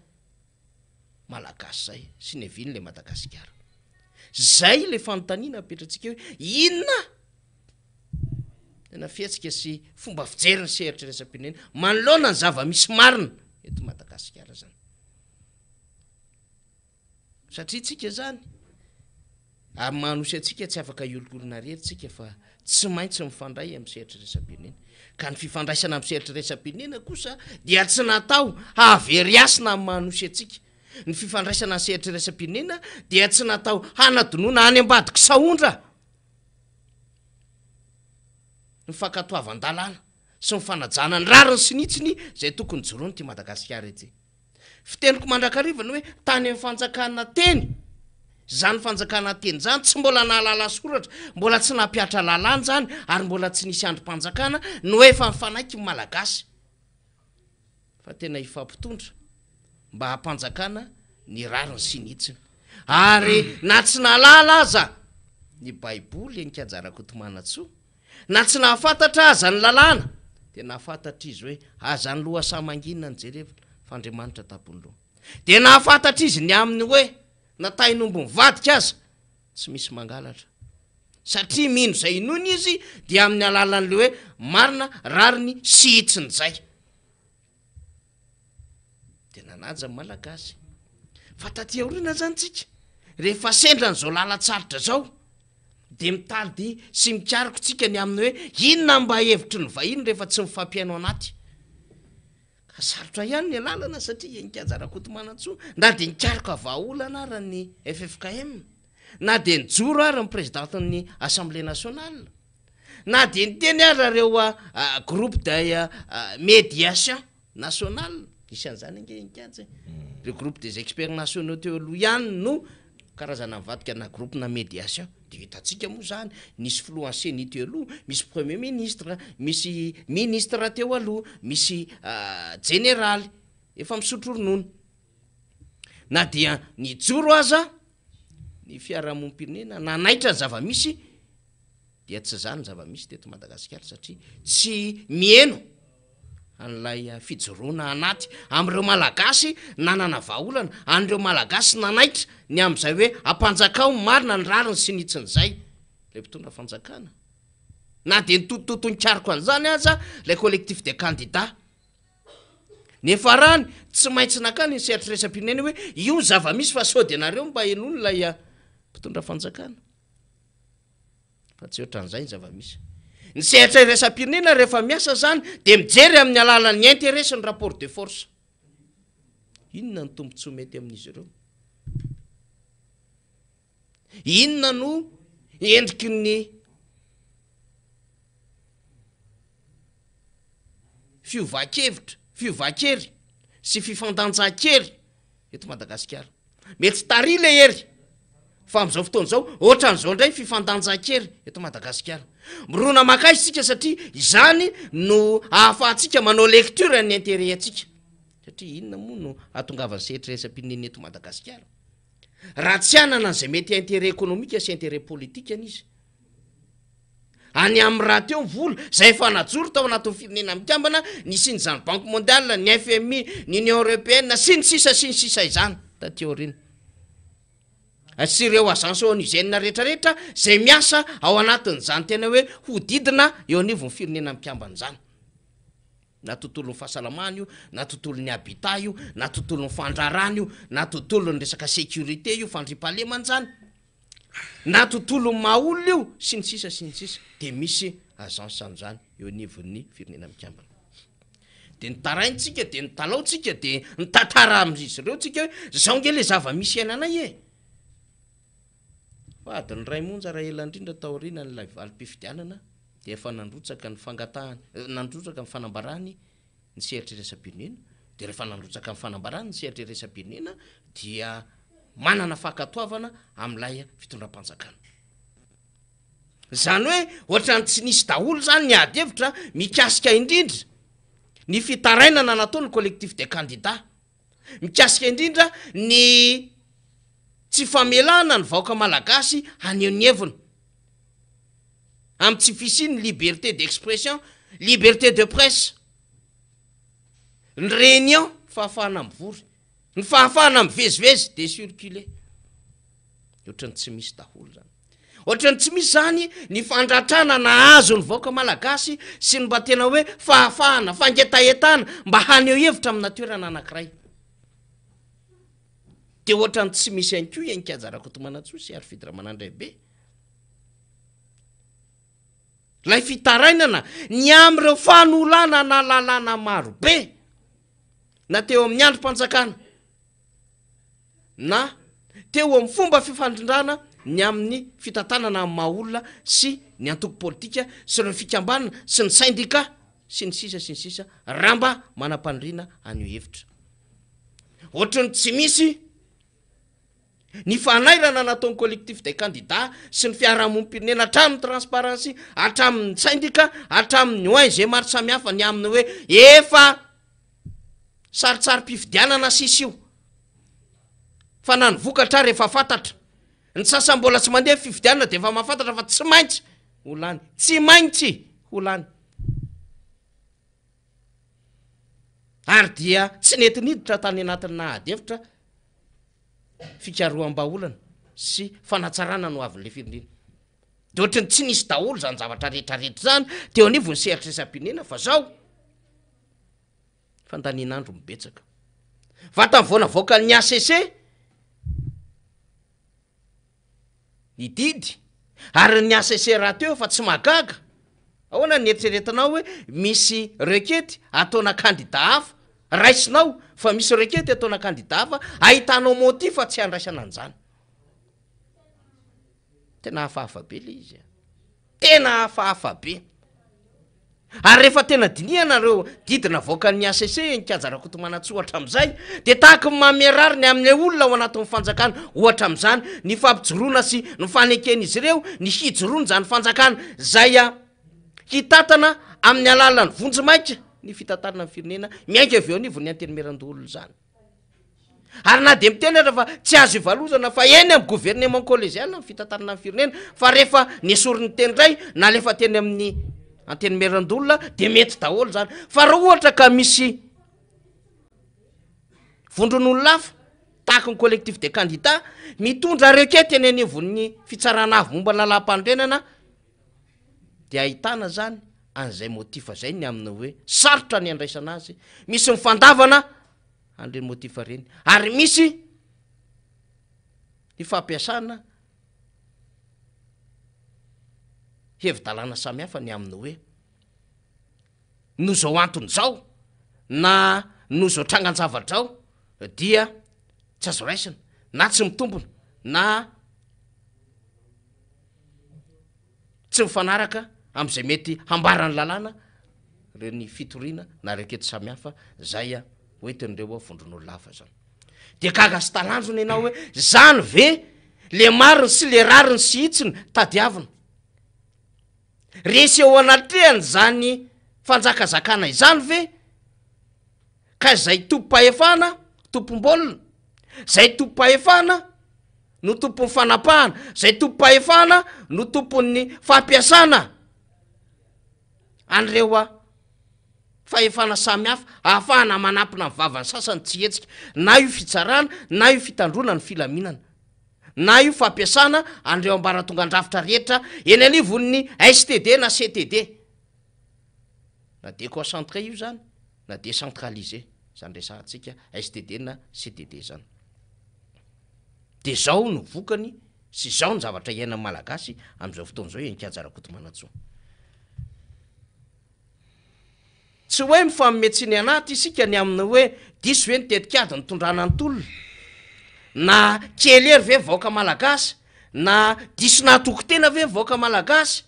malagasy zay sy ny eviny le Madagasikara zay le fanontaniana apetratsika hoe inona tena fiatsika sy fomba fijeriny sehatra raisam-pirenena manoloana ny zava-misy marina eto Madagasikara zany satria tsika zany ary manosy atsika tsy afaka iolokoloana rery tsika fa tsy maintsy mifandray amin'ny sehatra raisam-pirenena ka ny fifandraisana amin'ny sehatra raisam-pirenena kosa dia tsy natao havery asina amin'ny manosy atsika ny fifandraisana ny sehatra raisam-pirenena dia tsy natao hanadonoana any ambadika saondra ny fankatoavan-dalàna sy ny fanajana ny rariny sy nitsiny zay tokony joroany ty Madagasikara ety fiteniko mandrakarivana hoe tany amin'ny fanjakana teny zany fanjakana teny zany tsy mbola nahalala soratra mbola tsy nampiatra lalàna zany ary mbola tsy nisy androm-panjakana no efa mifanaiky malagasy fa tena ifampitondra mba hampanjakana ny rariny sy nitsiny ary na tsy nalala aza ny baiboly enkajy Rakotomanatsoa na tsy nahafantatra aza ny lalàna de nahafantatra izy hoe aza ny loha samanginina ny jerevitra fa Andriamanitra tapony loha de nahafantatra izy ny aminy hoe natainombo mivadika aza tsy misy mangalatra satria mino zay inony izy dia amin'ny alalan'le hoe marina rariny sy hitsiny zay tena naja malagasy fa taty aoriana zany tsika rehefa sendran' zao lalatsarotra zao de mitady sy mikariko tsika ny aminy hoe inona mba hevitry ny vahiny rehefa tsy mifampiaino anaty ka sarotra ihany ny alalana satria nikajarakotomanatsoo na de nikariko avaolana ara ny FFKM na de nijoro ary ny présidenten'ny assemblée nationale na de niteny ara reo groupe de médiation nationale isan'izany angenikajy le groupe des experts nationaux teo aloha ihany no karazana mivadika na groupe na médiation de hitatsika moa zany nisy fluenceni teo aloha misy premier ministre misy ministre teo aloha misy général efa misotro ronono na dia nijoro aza ny fiarahamonim-pirenena nanaitra ny zava-misy dia tsy zany zava-misy teto Madagasikara satria tsy mieno an'lay fijoroana anaty am'ireo malagasy nanana vaolana an'ireo malagasy nanaitra ny am'izay hoe ampanjakao marina ny rariny sy nitsin'izay le mpitondra fanjakana na de nitototonkariko an'izany aza lay collectif de candidats nefa rany tsy maintsy nakany ny sehatresam-pirenena hoe io zava-misy fa sody anareo mba enony lay mpitondra fanjakana fa tsy ohatran'izay ny zava-misy ny sehatra iresa-pirenena rehefa miasa zany de mijery amin'ny alalan'ny intérêt sy ny rapport de force inona ny tombontsoa mety amin'izy ireo inona no endriky ny fiovankevitra fiovakery sy fifandanjakery eto Madagasikara mety tary le ery fa am'izao fotoana zao ohatran'izao ndray fifandanjakery eto Madagasikara mirona makaizy tsika satria izany no ahafahantsika manao lecture ny intérêt atsika satria inona moa no ahatongavany sehatresam-pirenena eto Madagasikara raha tsy anana an'izay mety intérêt économique sy intérêt politique anizy any amin'ny raha teo vola zay efa najoro tao anatin'ny firenena mikambana ny siny zany banque mondiale ny FMI ny Union européenne sy ny sisa izany taty aorina sy ireo agence onusienne rehetrarehetra zay miasa ao anatin'izany tena hoe hodidina eo anivon'ny firenena mikambana zany na tontolon'ny fahasalamana io na tontolon'ny habitat io na tontolon'ny fandrarana io na tontolon'ny resaka sécurité io fandripahalemana zany na tontolon'ny mahaolona io sy ny sisa de misy agence an'izany eo anivon'ny firenena mikambana de nitaraintsika de nitalaotsika de nitantara amin'izy ireo tsika hoe zao nge le zava-misy ainanay e fa adiny ray monja raha ela indrindra taorina nylay valim-pifidianana de efa nandrotsaka ny fangatahany nandrotsaka ny fanambarany ny sehatra iresa-pirenena de rehefa nandrotsaka ny fanambarany ny sehatra iresa-pirenena dia manana fakatoavana am'lay fitondram-panjakana zany hoe ohatrany tsy nisy daholo zany ny adevitra mikasika indrindra ny fitarainana nataony collectif de candidats mikasika indrindra ny tsy famelana ny vahoaka malagasy haneonevina am tsy fisiny liberté d'expression liberté de presse ny réunion fahafahana mivory ny fahafahana mivezivezy de circuler ohatrany tsy misy daholo zany ohatrany tsy misy zany ny fandratrana na azo ny vahoaka malagasy sy ny mba tena hoe fahafahana fangetahetana mba haneo hevitra amina toerana anankiray de ohatrany tsy misy any koa ianikajarakotomanatsy sy ary fidira manandray be lay fitarainana ny am'ireo fanolana na lalàna maro be na teo amin'ny androm-panjakana na teo amin'ny fomba fifandrindrana ny amin'ny fitantanana amin'ny mahaolona sy ny antoko politika sy ireo fikambanana sy ny syndicat sy ny sisa ramba manam-pandrina anio hevitra ohatrany tsy misy ny fanairana nataon'ny collectif des candidats sy ny fiarahamonim-pirenena hatramin'ny transparency hatramin'ny syndicat hatramin'ny ONG maro samihafa ny aminy hoe efa saritsary-pifidianana sisy io fa na ny vokatra rehefa fantatra ny sasa mbola tsy mandeha fifidianana de efa mahafantatra fa tsy maintsy holany tsy maintsy holany ary dia tsy nety niditra tany anatin'ny nahadevitra fikaroam-baolana sy fanatsarana no avin'le firenena de ohatrany tsy nisy daholo zany zavatra rehetrarehetra zany teo anivony sehatra resam-pirenena fa zao fandaninandro mibetsaka vatany voanavoaka ny ACC ididy ary ny ACC raha teo fa tsy magaga ahoana ny eritreretanao hoe misy requête ataona candidat hafa raisinao fa misy requête ataona candidat hafa ahitanao motif fa tsy andraisana an'izany tena hafahafa be le izy tena hafahafa be ary rehefa tena dinianareo didina voakan'ny ACC nikajy Rakotomanantsoa ohatra am'izay de tahaka ny mamerary ny amin'ny olona ao anatin'ny fanjakana ohatra am'izany ny fampijoroana sy ny fanekeny izy ireo ny hijoroana zany fanjakana zay hitatana amin'ny alalan'ny vonjimaika ny fitantarana ny firenena miainga avy eo anivony antenimerandolo zany ary na de miteny ara fa tsy azo ivalozana fa eny amin'ny gouvernement collégial ny fitantarana ny firenena fa rehefa nesoriny teny ray na lefa teny amin'ny antenimerandolona de mety daholo zany fa raha ohatra ka misy vondron'olo lafa tahaka ny collectif de candidat mitondra requête eny anivon'ny fitsarana avy momba lalam-pandrenana de ahitana zany an'izay motifa zay ny amina hoe sarotra ny andraisana azy misy mifandavana an'ireny motifa reny ary misy ny fampiasana hevi-dalàna samihafa ny amina hoe no zao antony zao na no zao trangan-javatra ao dia tsy azo raisina na tsy mitombona na tsy mifanaraka am'izay mety hambarany lalàna reo ny fitoriana na requête samihafa zay hoentin'ireo vondron'olo lafa zany de gaga sy talanjony ianao hoe zany ve le mariny sy le rariny sy hitsiny tadiavina resy eo anatrehany zany fanjakazakana izany ve ka zay tompo-pahefana tompom-bolona zay tompo-pahefana no tompon'ny fanapahana zay tompo-pahefana no tompon'ny fampiasana an'ireo fahefana samihafa ahafahana manampina ny vavany sasany tsy hetsika na io fitsarana na io fitandrona ny filaminana na io fampiasana an'ireo ambaratonga andrafitra rehetra eny anivon'ny STD na CTD na de concentré io zany na décentralisé zany resahantsika STD na CTD zany de zao no vokany sy zao ny zavatra iaina malagasy am'izao fotoana zao enikajy Rakotomanantsoa tsy hoe mifametsiny anaty isika ny amina hoe diso hoe ny tetikady ny tondrana ny tolona na kely ery ve vaoka malagasy na diso natoko tena ve vaoka malagasy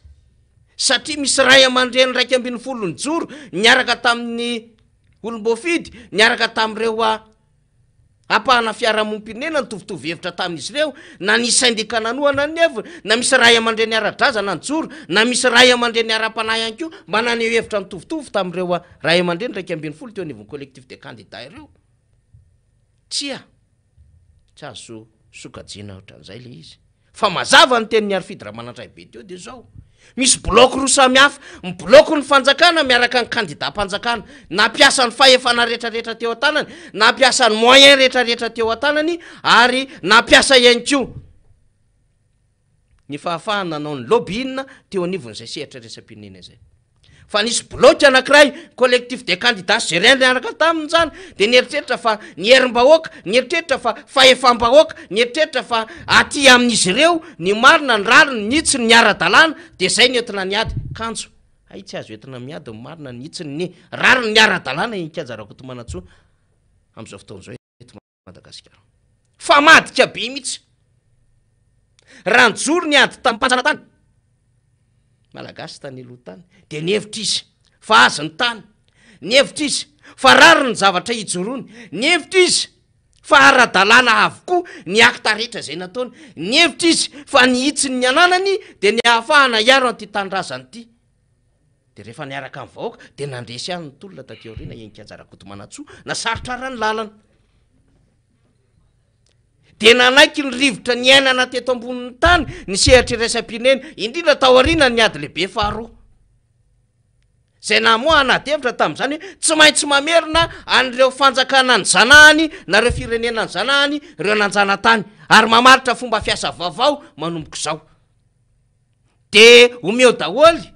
satria misy ray aman-dreny raiky ambin'ny folony joro niaraka tamin'ny olom-boafidy niaraka tamin'ireo apahana fiarahamonim-pirenena nitovitovy hevitra tamin'izy ireo na nisy syndika-nanoana ny hevitra na misy ray aman-dreny ara-drazana ny joro na misy ray aman-dreny ara-panahy ihany koa mba naneo hevitra nitovitovy tamin'ireo ray aman-dreny raiky ambin'ny folo teo anivon'ny collectif de candidat ireo tsia tsy azo sokajiana ohatran'izay le izy fa mazava ny tenin'ny Arfidy Ramanantray be teo de zao misy bloky roa samihafa mibloky ny fanjakana miaraka ny candidat mpanjakana na piasa ny fahefana rehetrarehetra teo an-tanany na piasa ny moyen rehetrarehetra teo an-tanany ary na piasa ihany koa ny fahafahana nanao ny lobbying teo anivon'izay sehatra resam-pirenena zay fa nisy bloky anankiray collectif de candidat zay niaraka taminy zany de nieritreritra fa ny herim-bahoaka nieritreritra fa fahefam-bahoaka nieritreritra fa aty amin'izy ireo ny marina ny rariny nitsiny ny ara-dalàna de zay ny entina niady kanjo ay tsy azo entina miady ny marina nitsiny ny rariny ny ara-dalàna enikajy Rakotomanantsoa am'izao fotoana zao eto Madagasikara fa madika be mihitsy raha njoro ny ady tamin'ny mpanjanatany malagasy tany aloha tany de nihevitra izy fa azy ny tany nihevitra izy fa rary ny zavatra hijorony nihevitra izy fa ara-dalàna avokoa ny akta rehetra zay nataony nihevitra izy fa nihitsiny ny ananany de ny ahafahana iaro an'ity tanindrazany ity de rehefa niaraka amin'ny vahoaka de nandresy any ny tolona tateo rena enikajy Rakotomanantsoa na sarotra rany lalana de nanaiky ny rivotra ny ainana teto ambonin'ny tany ny sehatra iraisam-pirenena indrindra tao aoriana ny ady lehibe faharoa zay namoa anadevitra tamin'izany hoe tsy maintsy mamerina an'ireo fanjakana ny zanahany na reo firenena ny zanahany reo nanjana tany ary mamaritra fomba fiasa vaovao manomboka zao de omeo daholy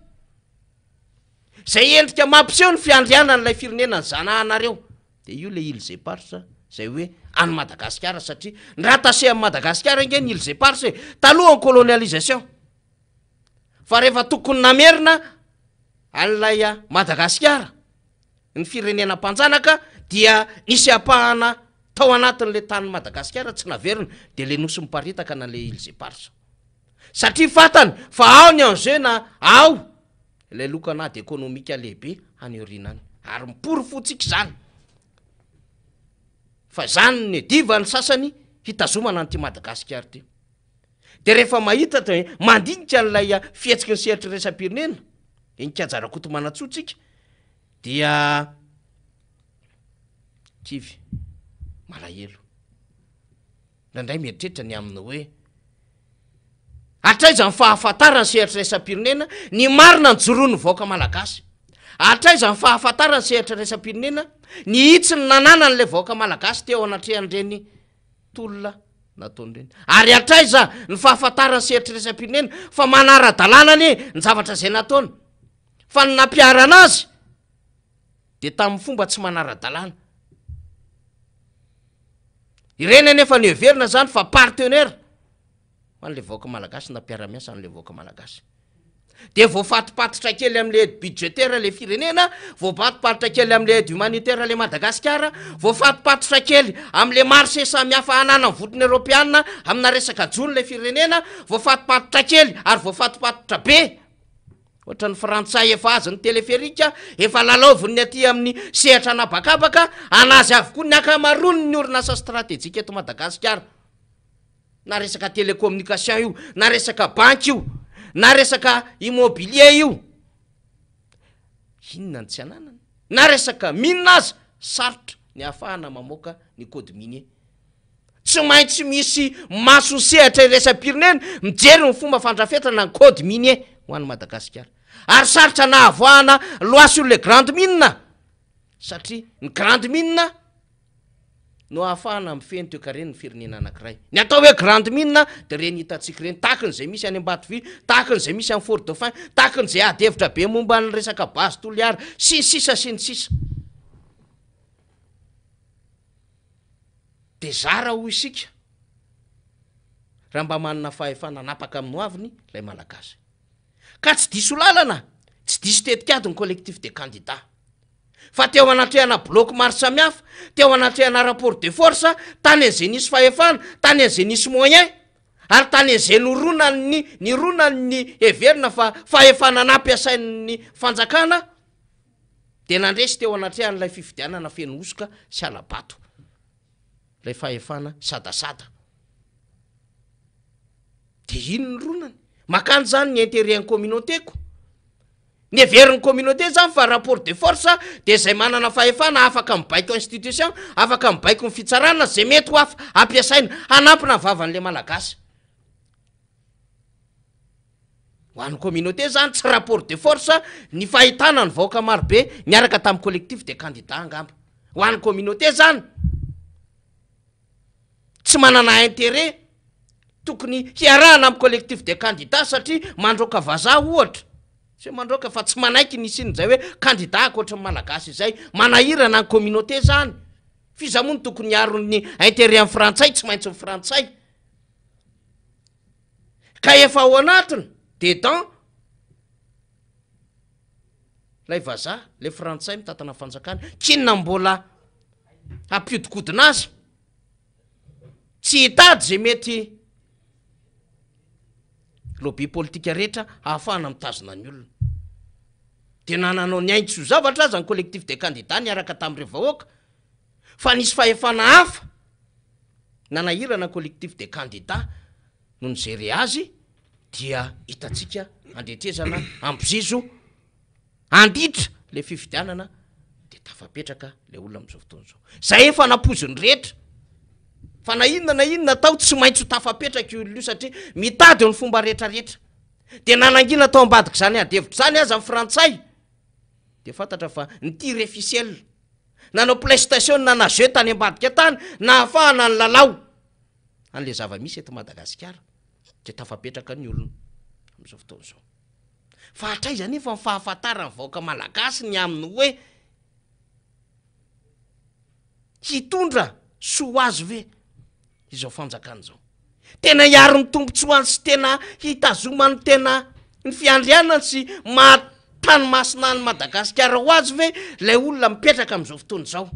zay endrika mampiseho ny fiandrianan'ilay firenena ny zanahanareo de io le ile zay paritra zay hoe any Madagasikara satria rattase amin'ny Madagasikara nge ny îles éparses talohan'ny colonialisation fa rehefa tokony namerina an'ilay Madagasikara ny firenena mpanjanaka dia nisy apahana tao anatin'le tany Madagasikara tsy naverina de le nosy miparitaka na le îles éparses satria fatany fa ao ny enjeu na ao le lokan'ady économique lehibe any orinany ary mipory fotsika zany fa zany ny diva ny sasany hitazomana an'ity Madagasikara ty de rehefa mahita de mandinika n'ilay fihetsiky ny sehatry resam-pirenena enikajarakoto manatsotsika dia kivy malahelo nandray mieritreritra ny aminy hoe atraiza ny fahafantarany sehatra resam-pirenena ny marina ny joroany vaoaka malagasy atraiza ny fahafantarany sehatra resam-pirenena ny hitsy ny nanana n'le vaoaka malagasy teo anatrehan'ireny tolona nataon'ireny ary atraiza ny fahafantarany sehatra resam-pirenena fa manara-dalàna anie ny zavatra zay nataony fa ny nampiarana azy de tamin'ny fomba tsy manara-dalàna ireny nefa ny heverina zany fa partenaire an'le vaoaka malagasy nampiara-miasa an'le vaoaka malagasy de voafatipatitra kely am'le aide budgétaire le firenena voafatipatitra kely am'le aide humanitaire le Madagasikara voafatipatitra kely am'le marché samihafa anana ny vodiny européenne amina resaka jony le firenena voafatipatitra kely ary voafatipatitra be ohatra ny frantsay efa azy ny teleférika efa lalaoviny aty amin'ny sehatra anabakabaka anazy avokoa ny akamarony ny orinasa stratégique eto Madagasikara na resaka télécommunication io na resaka banky io na resaka immobilier io inona ny tsy ananany na resaka minina azy sarotra ny ahafahana mamoaka ny code minier tsy maintsy misy maso sehatra resam-pirenena mijery ny fomba fandrafetana ny code minier ho an'ny Madagasikara ary sarotra na avoahana loi sur les grandes mines satria ny grande mine no ahafahana mifeny toekareny ny firenena anankiray ny atao hoe grande mine de reny hitatsika reny tahakan'izay misy any Ambatovy tahakan'izay misy any Fort Dauphin tahakan'izay ady hevitra be momba ny resaka base toliara sy ny sisa sy ny sisa de zara ho isika raha mba manana fahefana napaka amin'ny hoaviny lay malagasy ka tsy diso lalana tsy diso tetikady ny collectif de candidats fa teo anatrehana bloc maro samihafa teo anatrehana rapport de force tany an'izay nisy fahefana tany an'izay nisy moyen ary tany an'izay ny ronany heverina fa fahefana nampiasain'ny fanjakana de nandresy teo anatrehan'ilay fifidianana feno osoka sy alabato lay fahefana sadasada de ino ny ronany makany zany ny intérêt ny communauté-ko ny heverin'ny communauté zany fa rapport de force de zay manana fahefana afaka mibaiko institution afaka mibaiko ny fitsarana zay mety ho afa ampiasaina hanampina vavan'le malagasy ho an'ny communauté zany tsy rapport de force ny fahitana ny vaoaka marobe niaraka tamin'ny collectif de candidats angamba ho an'ny communauté zany tsy manana intérêt tokony hiarahana amin'ny collectif de candidats satria mandroaka vazaha ohatra sy mandroaka fa tsy manaiky nisy iny zay hoe candidat akoatra ny malagasy izay manahirana ny communauté zany fizamony tokony hiarony intérêt amin'ny frantsay tsy maintsy ny frantsay ka efa ao anatiny dedans lay vazaha le frantsay mitatana fanjakana kinona mbola ampiodikodina azy tsy hitady zay mety lobby politika rehetra ahafahana mitazona ny olona de nananao ny aintso zavatra azy ny collectif de candidats niaraka tamin'ireo vahoaka fa nisy fahefana hafa nanahirana collectif de candidats no nijery azy dia hitatsika andretrezana ampizizo anditra le fifidianana de tafapetraka le olona am'izao fotoana zao zay efa napoziny rehetra fa na inona tao tsy maintsy tafapetraka io io satria mitady ny fomba rehetrarehetra de nanangina tao ambadika zany adevitra zany aza amin'ny frantsay de fantatra fa ny tir officiel nanao playstation na jeu tany ambadika tany na ahafahana ny lalao an'le zava-misy eto Madagasikara de tafapetraka ny olona am'izao fotoana zao fa hatraiza nefa ny fahafantarany vaoaka malagasy ny aminy hoe hitondra soa azy ve izao fanjakana zao tena hiaro ny tombontsoany sy tena hitazomany tena ny fiandrianany sy matany masina ny Madagasikara ho azy ve lay olona mipetraka am'izao fotoana zao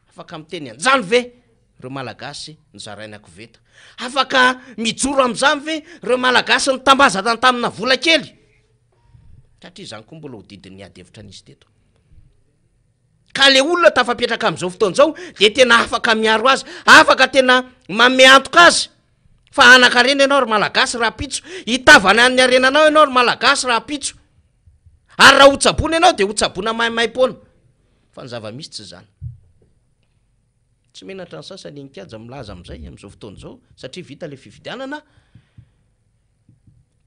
afaka miteny anjany ve reo malagasy ny zarainy akoveta afaka mijoro am'izany ve reo malagasy ny tambazana tamina vola kely satria zany koa mbola ho didiny adevitra nisy teto ka le olona tafapetraka am'izao fotoana zao de tena afaka miaro azy afaka tena mameantoka azy fa anakarena ianao ry malagasy raha pitso hitavany amin'ny arenanao ianao ry malagasy raha pitso ary raha hotsabona ianao de hotsabona maimaimpona fa ny zava-misy tsy zany tsy menatra ny sasany inkajy milaza am'izay am'izao fotoana zao satria vita le fifidianana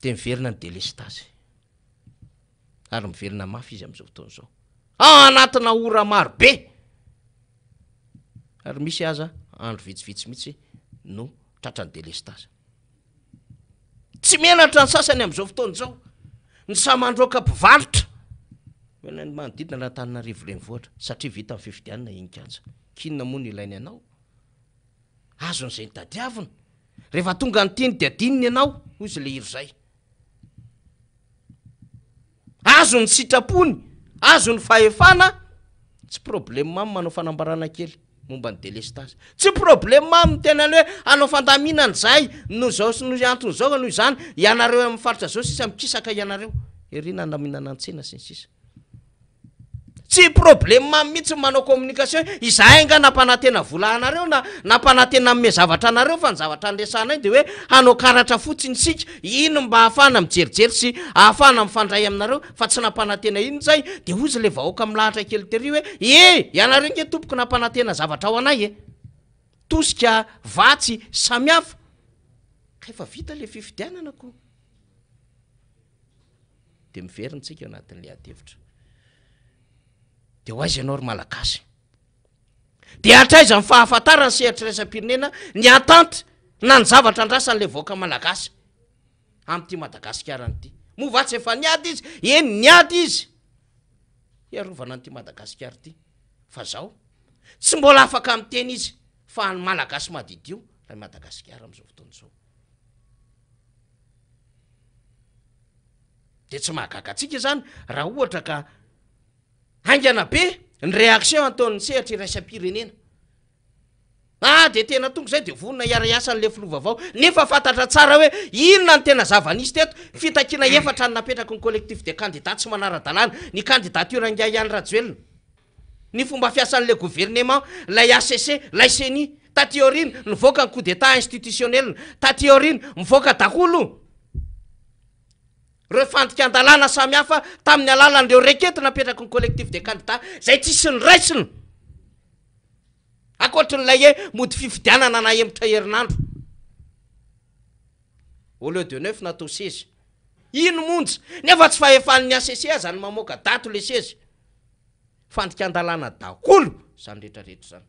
de miverina ny délestage ary miverina mafy izy am'izao fotoana zao anatina ora maro be ary misy aza andro vitsivitsy mihitsy no tratrany délestage tsy menatra ny sasany am'izao fotoana zao ny samandroaka mpivarotra mena ny manodidina raha Antananarivo renivohitra satria vita amin'ny fifidianana inkanja kinona moa ny ilainy ianao azon'izay ny tadiavina rehefa tonga ny teny de adininy ianao hoy izy le iry zay azo ny sitrapony azo ny fahefana tsy problème mamy manao fanambarana kely momba ny délestage tsy problème mamy tena hoe anao fandaminana zay no zao sy no antony zao noho izany ianareo amin'ny faritra zao sisa mikisaka ianareo erina andaminana an-tsena sy ny sisa tsy problème mamy mihitsy manao communication izahay nga nampanantena vola anareo na nampanantena ame zavatra anareo fa ny zavatra andresanay de hoe anao karatra fotsiny sika ino mba ahafana mijerijery sy ahafana mifandray aminareo fa tsy nampanantena ino zay de ozy le vahoaka milahatra kely tery hoe ianareo nge tompoko nampanantena zavatra ao anay tosika vatsy samihafa efa vita le fifidianana ko de miverintsika anatin'le adevitra de ho aizy ianao ry malagasy de atraiza ny fahafantarany sehatriraisampirenena ny atante na ny zavatra andrasan'le vahoaka malagasy am'ty Madagasikara an'ity movatsy efa niady izy niady izy iarovana an'ty Madagasikara ty fa zao tsy mbola afaka miteny izy fa ny malagasy madidio ray Madagasikara am'izao fotoana zao de tsy mahagaga atsika zany raha ohatra ka haingana be ny réaction ataon'ny sehatra iraisam-pirenena de tena tonga zay de vonina iara-iasa n'le filovavao nefa fantatra tsara hoe inona ny tena zava-nisy teto fitakina efatra ny napetraka ny collectif de candidat tsy manara-dalàna ny candidature angaiany rajoelona ny fomba fiasan'le gouvernement lay ACC lay CENI taty aorina nivoaka ny coup d'état institutionnel taty aorina mivoaka daholo reo fandika andalàna samihafa tamin'ny alalan'reo requête napetraka ny collectif de candidat zay tsisy ny raisiny akoatrin'lay hoe mody fifidianana na emitra herinandro au lieu de 9 natao 16 ino monjy nefa tsy fahefan'ny ACC zany mamoaka dato le 16 fandika andalàna daholo zany rehetrarehetra zany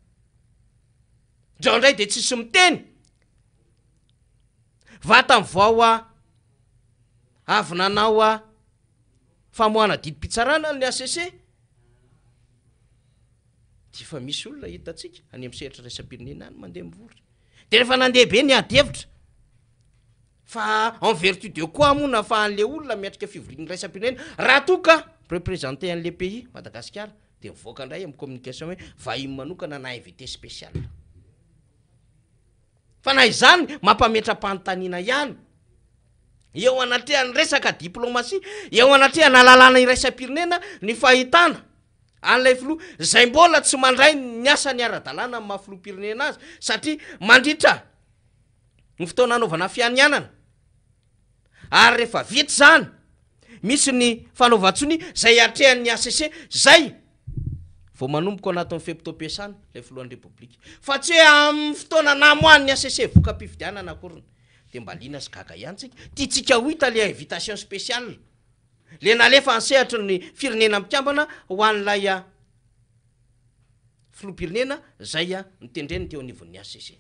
ndrao ndray de tsisy miteny vatany vao avy nanao famohana didim-pitsarana ny ACC ty fa misy olona hitatsika any amin'ny sehatra raisam-pirenena any mandeha mivory de rehefa nandeha be ny adevitra fa en vertu de quoi moa fa an'le olona miatrika fivorian'ny raisam-pirenena raha toka représenté an'le pays Madagasikara de mivoaka indray amin'ny communication hoe vahiny manokana na invité spécial fa na izany mampametra-panontaniana ihany eo anatrehan'ny resaka diplomatie eo anatrehan'ny alalàna iraisam-pirenena ny fahitana an'lay filoha zay mbola tsy mandray ny asa ny ara-dalàna amin'ny mahafiloam-pirenena azy satria mandritra ny fotoana anaovana fianianana ary rehefa vita zany misy ny fanaovan-tsony zay atrehan'ny ACC zay vao manomboka anatin'ny feptom-piasana lay filohan'ny repoblika fa tsy hoe amin'ny fotoana namohan'ny ACC voka-pifidianana akoriny de mba lina sy gaga ihany tsika tiatsika ho hita le invitation spéciale le nalefa ansehatra ny firenena mikambana ho an'lay filoam-pirenena zay nitendreny teo anivon'ny ACC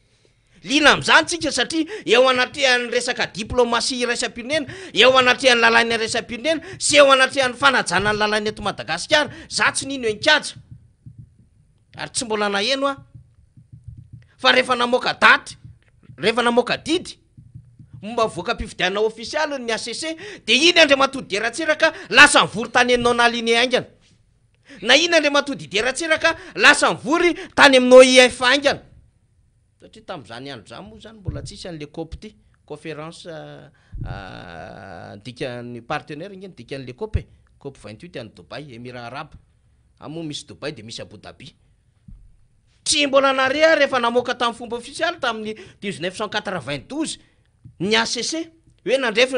lina am'izany tsika satria eo anatrehan'ny resaka diplomatie iraisam-pirenena eo anatrehan'ny lalàny iraisam-pirenena sy eo anatrehan'ny fanajana ny lalàny eto Madagasikara za tsy nino enkajy ary tsy mbola naheno fa rehefa namoaka daty rehefa namoaka didy mba voaka mpividiana ofisialy ny ACC de iny Andriamatody Deratsiraka lasa mivory tany aminao naline aingana na iny Andriamatody Deratsiraka lasa mivory tany aminao IF aingana satria tam'izany andro zany moa zany mbola tsisy an'le COP ty conférence dikan'ny partenaire ingeny dikan'le COP COP 28 any Dubai Émirats Arabes amoa misy Dubai de misy Abu Dhabi tsy mbola narea rehefa namoaka tamin'ny fomba ofisialy tamin'ny 1992 ny ACC hoe nandresy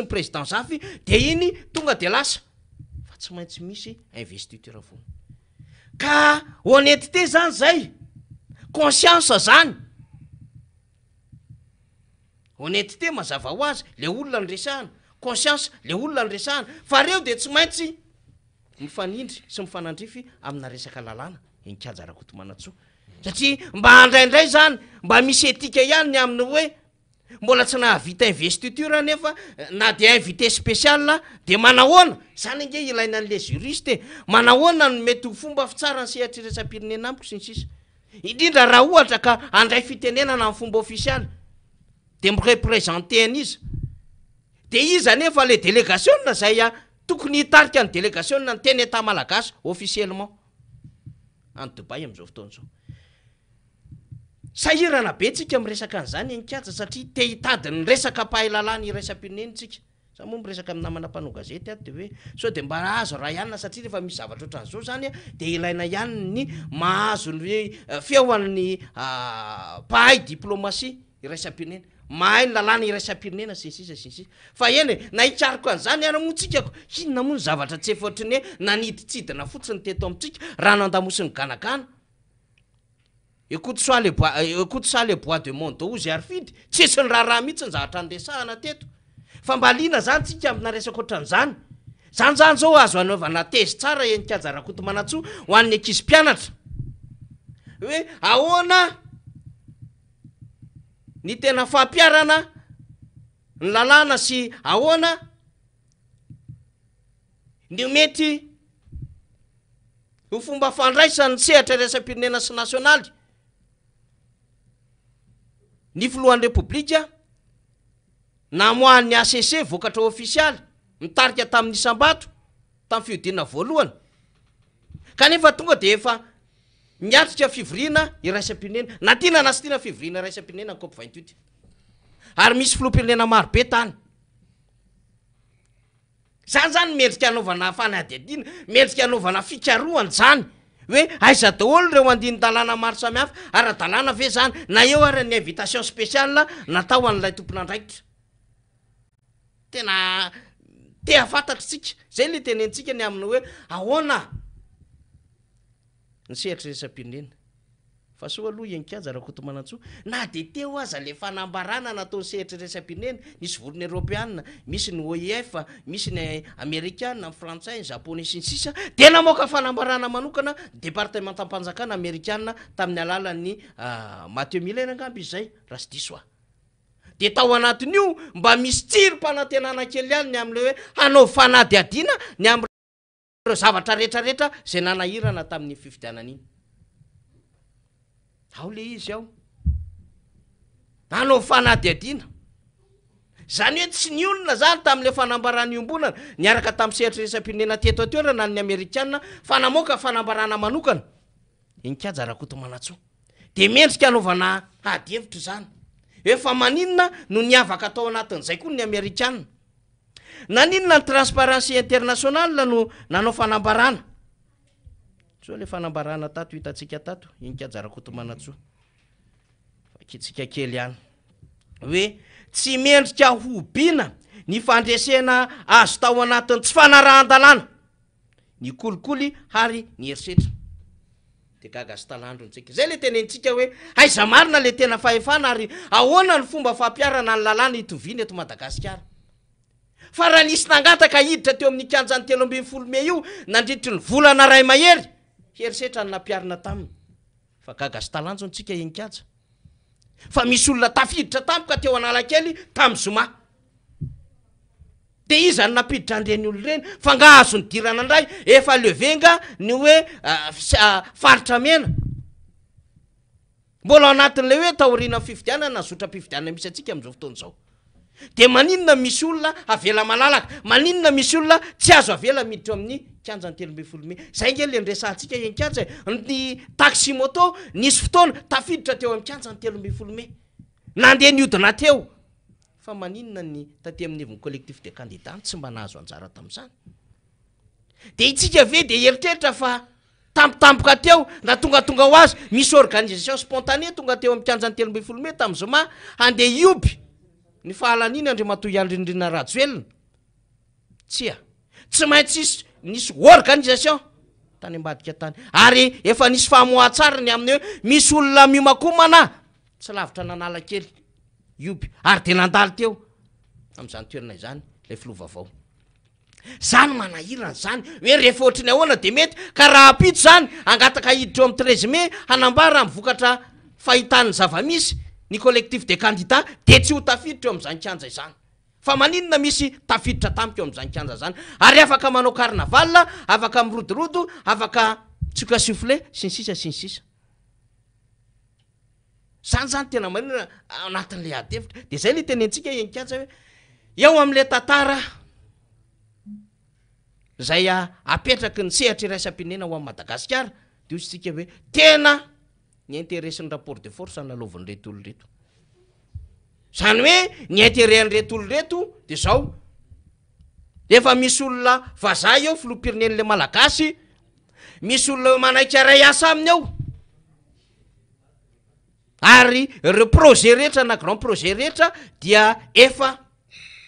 ny président Zafy de iny tonga de lasa fa tsy maintsy misy investiteur foana ka honnêteté zany zay conscience zany honnêteté mazava ho azy le olona nyresahana conscience le olona nyresahana fa reo de tsy maintsy mifanindry sy mifanandrify amina resaka lalàna enikajy Rakotomanantsoa satria mba handraindray zany mba misy etika ihany ny aminy hoe mbola tsy nahavita investiture nefa na de invité spécial de manahoana zany nge ilaina an'le juriste manahoana no mety ho fomba fitsara ny sehatra resam-pirenena amiko sy ny sisa indrindra raha ohatra ka andray fitenenana amin'ny fomba ofisialy de mireprésenter an'izy de iza nefa le délégation zay tokony hitarika ny délégation ny teny état malagasy officiellement en Dubai am'izao fotoana zao sahirana be tsika miresaka an'izany enikatsa satria te hitady ny resaka pahalalàny iraisam-pirenena tsika sa moa miresaka amin'ny namana mpanao gazety de hoe so de mba azo raha ihany satria rehefa misy zavatra ohatran'izao zany de ilaina ihany ny mahazo ny feoan'ny pahay diplomatie iraisam-pirenena mahay ny lalàna iraisam-pirenena sisisa fa eny na hikariko an'izany ara moa tsikako hinona moa ny zavatra tsy efa ohatrany hoe naniditsidina fotsiny teto amitsika raha nandamosiny ganagana écoute ça les bois de monde ozy arifidy tsisy ny raha mihitsy ny zavatra andesahana teto fa mba liana zany tsika amina resaka ohatran'izany zany zao azo anaovana tezy tsara enikajy Rakotomanantsoa ho an'ny ankizy mpianatra hoe ahoana ny tena fampiarana ny lalàna sy ahoana ny mety ho fomba fandraisany sehatra resam-pirenena sy nasionaly ny filohan'ny repoblika namoahan'ny ACC vokatra ofisialy mitarika tamin'ny Isambato tamin'ny fiodinana voalohany kanefa tonga de efa miatrika fivoriana iraisam-pirenena na tiana na sy tiana fivoriana iraisam-pirenena COP 28 ary misy filoham-pirenena maro be tany zany mendrika anaovana fanadihadiana mendrika anaovana fikarohany zany hoe aiza daholo reo andiny-dalàna maro samihafa ara-dalàna ve zany na eo ary ny invitation spéciale natao an'ilay tompon'andraikitra tena te hafantatry tsika zay le tenentsika ny aminy hoe ahoana ny sehatra resam-pirenena fa so aloha enikajy Rakotomanantsoa na de teo aza le fanambarana nataony sehatra resam-pirenena nisy vorony Europeanina misy ny OIF misy ny Amerikanina ny Frantsay ny Japonais sy ny sisa de namoaka fanambarana manokana départementam-panjakana Amerikanina tamin'ny alalan'ny Mathieu Miller angamby izay raha sy diso de tao anatin'io mba misy tsirom-panantenana kely ihany ny am'le hoe hanao fanadihadiana ny am'ireo zavatra rehetrarehetra zay nanahirana tamin'ny fifidianana iny ao le izy ao hanao fanadihadiana zany hoe tsy ny olona zany tamin'le fanambarana iombonana niaraka tamin'ny sehatra resam-pirenena teto atoerana ny Amerikanina fa namoaka fanambarana manokana enikajy Rakotomanantsoa de mendrika anaovana ady-hevitra zany efa maninona no niavaka atao anatin'izay koa ny Amerikanina naninona ny Transparency International no nanao fanambarana so le fanambarana tato hitatsika tato enikajy Rakotomanantsoa fakitsika kely ihany hoe tsy mendrika hobina ny fandresena azo tao anatiny tsy fanarahan-dalàna ny kolikoly ary ny herisetra de gaga sy talandro ntsika zay le tenentsika hoe aiza marina le tena fahefana ary ahoana ny fomba fampiarana ny lalàna hitoviny eto Madagasikara fa raha nisy nangataka hiditra teo amin'ny kianjany 320 io nandritry ny volana ray mahery herisetra ny nampiarina taminy fa gaga sy talanjo ntsika enikajy fa misy olona tafiditra tampoka teo Analakely tamin'ny Zoma de iza ny napiditra andreny olo reny fa ngahazo ny dirana andray efa levenga ny hoe faritra mena mbola anatin'le hoe taoriana fifidianana nazotra mpifidianana misy atsika am'izao fotoana zao de maninona misy olona avela malalaka maninona misy olona tsy azo avela miditra amin'ny kianja ny 3 zay nge le nresantsika enkanja ny taxi moto nisy fotoana tafiditra teo amin'ny kianja ny 3 nandeha niodina teo fa maninona ny taty amin'ny heviny collectif de candidat tsy mba nahazo anjara tam'izany de itsika ve de eritreritra fa tampotampoka teo na tongatonga ho azy misy organisation spontanée tonga teo amin'ny kianja ny 3 tam'y zoma andeha ioby ny fahalaniny andrimatoy andrindrina rajoelona tsy maintsy nisy organisation tany ambadika tany ary efa nisy fahamoatsara ny amin'ny hoe misy olona miomakomana tsy lavitra nanala kely ioby ary de nandaly teo am'izany toerana izany le filovavao zany manahirana zany hoe rehefa ohatriny ahoana de mety ka raha apito zany angataka hiditra eo amin'ny 13 mai hanambara mivokatra fahitany zavamisy ny collectif de candidat de tsy ho tafiditra eo am'izany kianja izany fa maninona misy tafiditra tamika eo am'izany kianja zany ary afaka manao carnaval afaka mirodorodo afaka tsoka soufflet sy ny sisa zany tena maninona anatin'le adevitra de zay le tenentsika enkianja hoe eo am'le tantara zay apetraky ny sehatra iraisam-pinena ho amin'ny Madagasikara de ozy tsika hoe tena ny intéressin'ny rapport de force analovan'ny reto olo reto zany hoe ny intérêt reto olo reto de zao efa misy olona vazaha eo filoham-pirenen'le malagasy misy olona manaiky ray asa aminy eo ary re projet rehetra na grand projet rehetra dia efa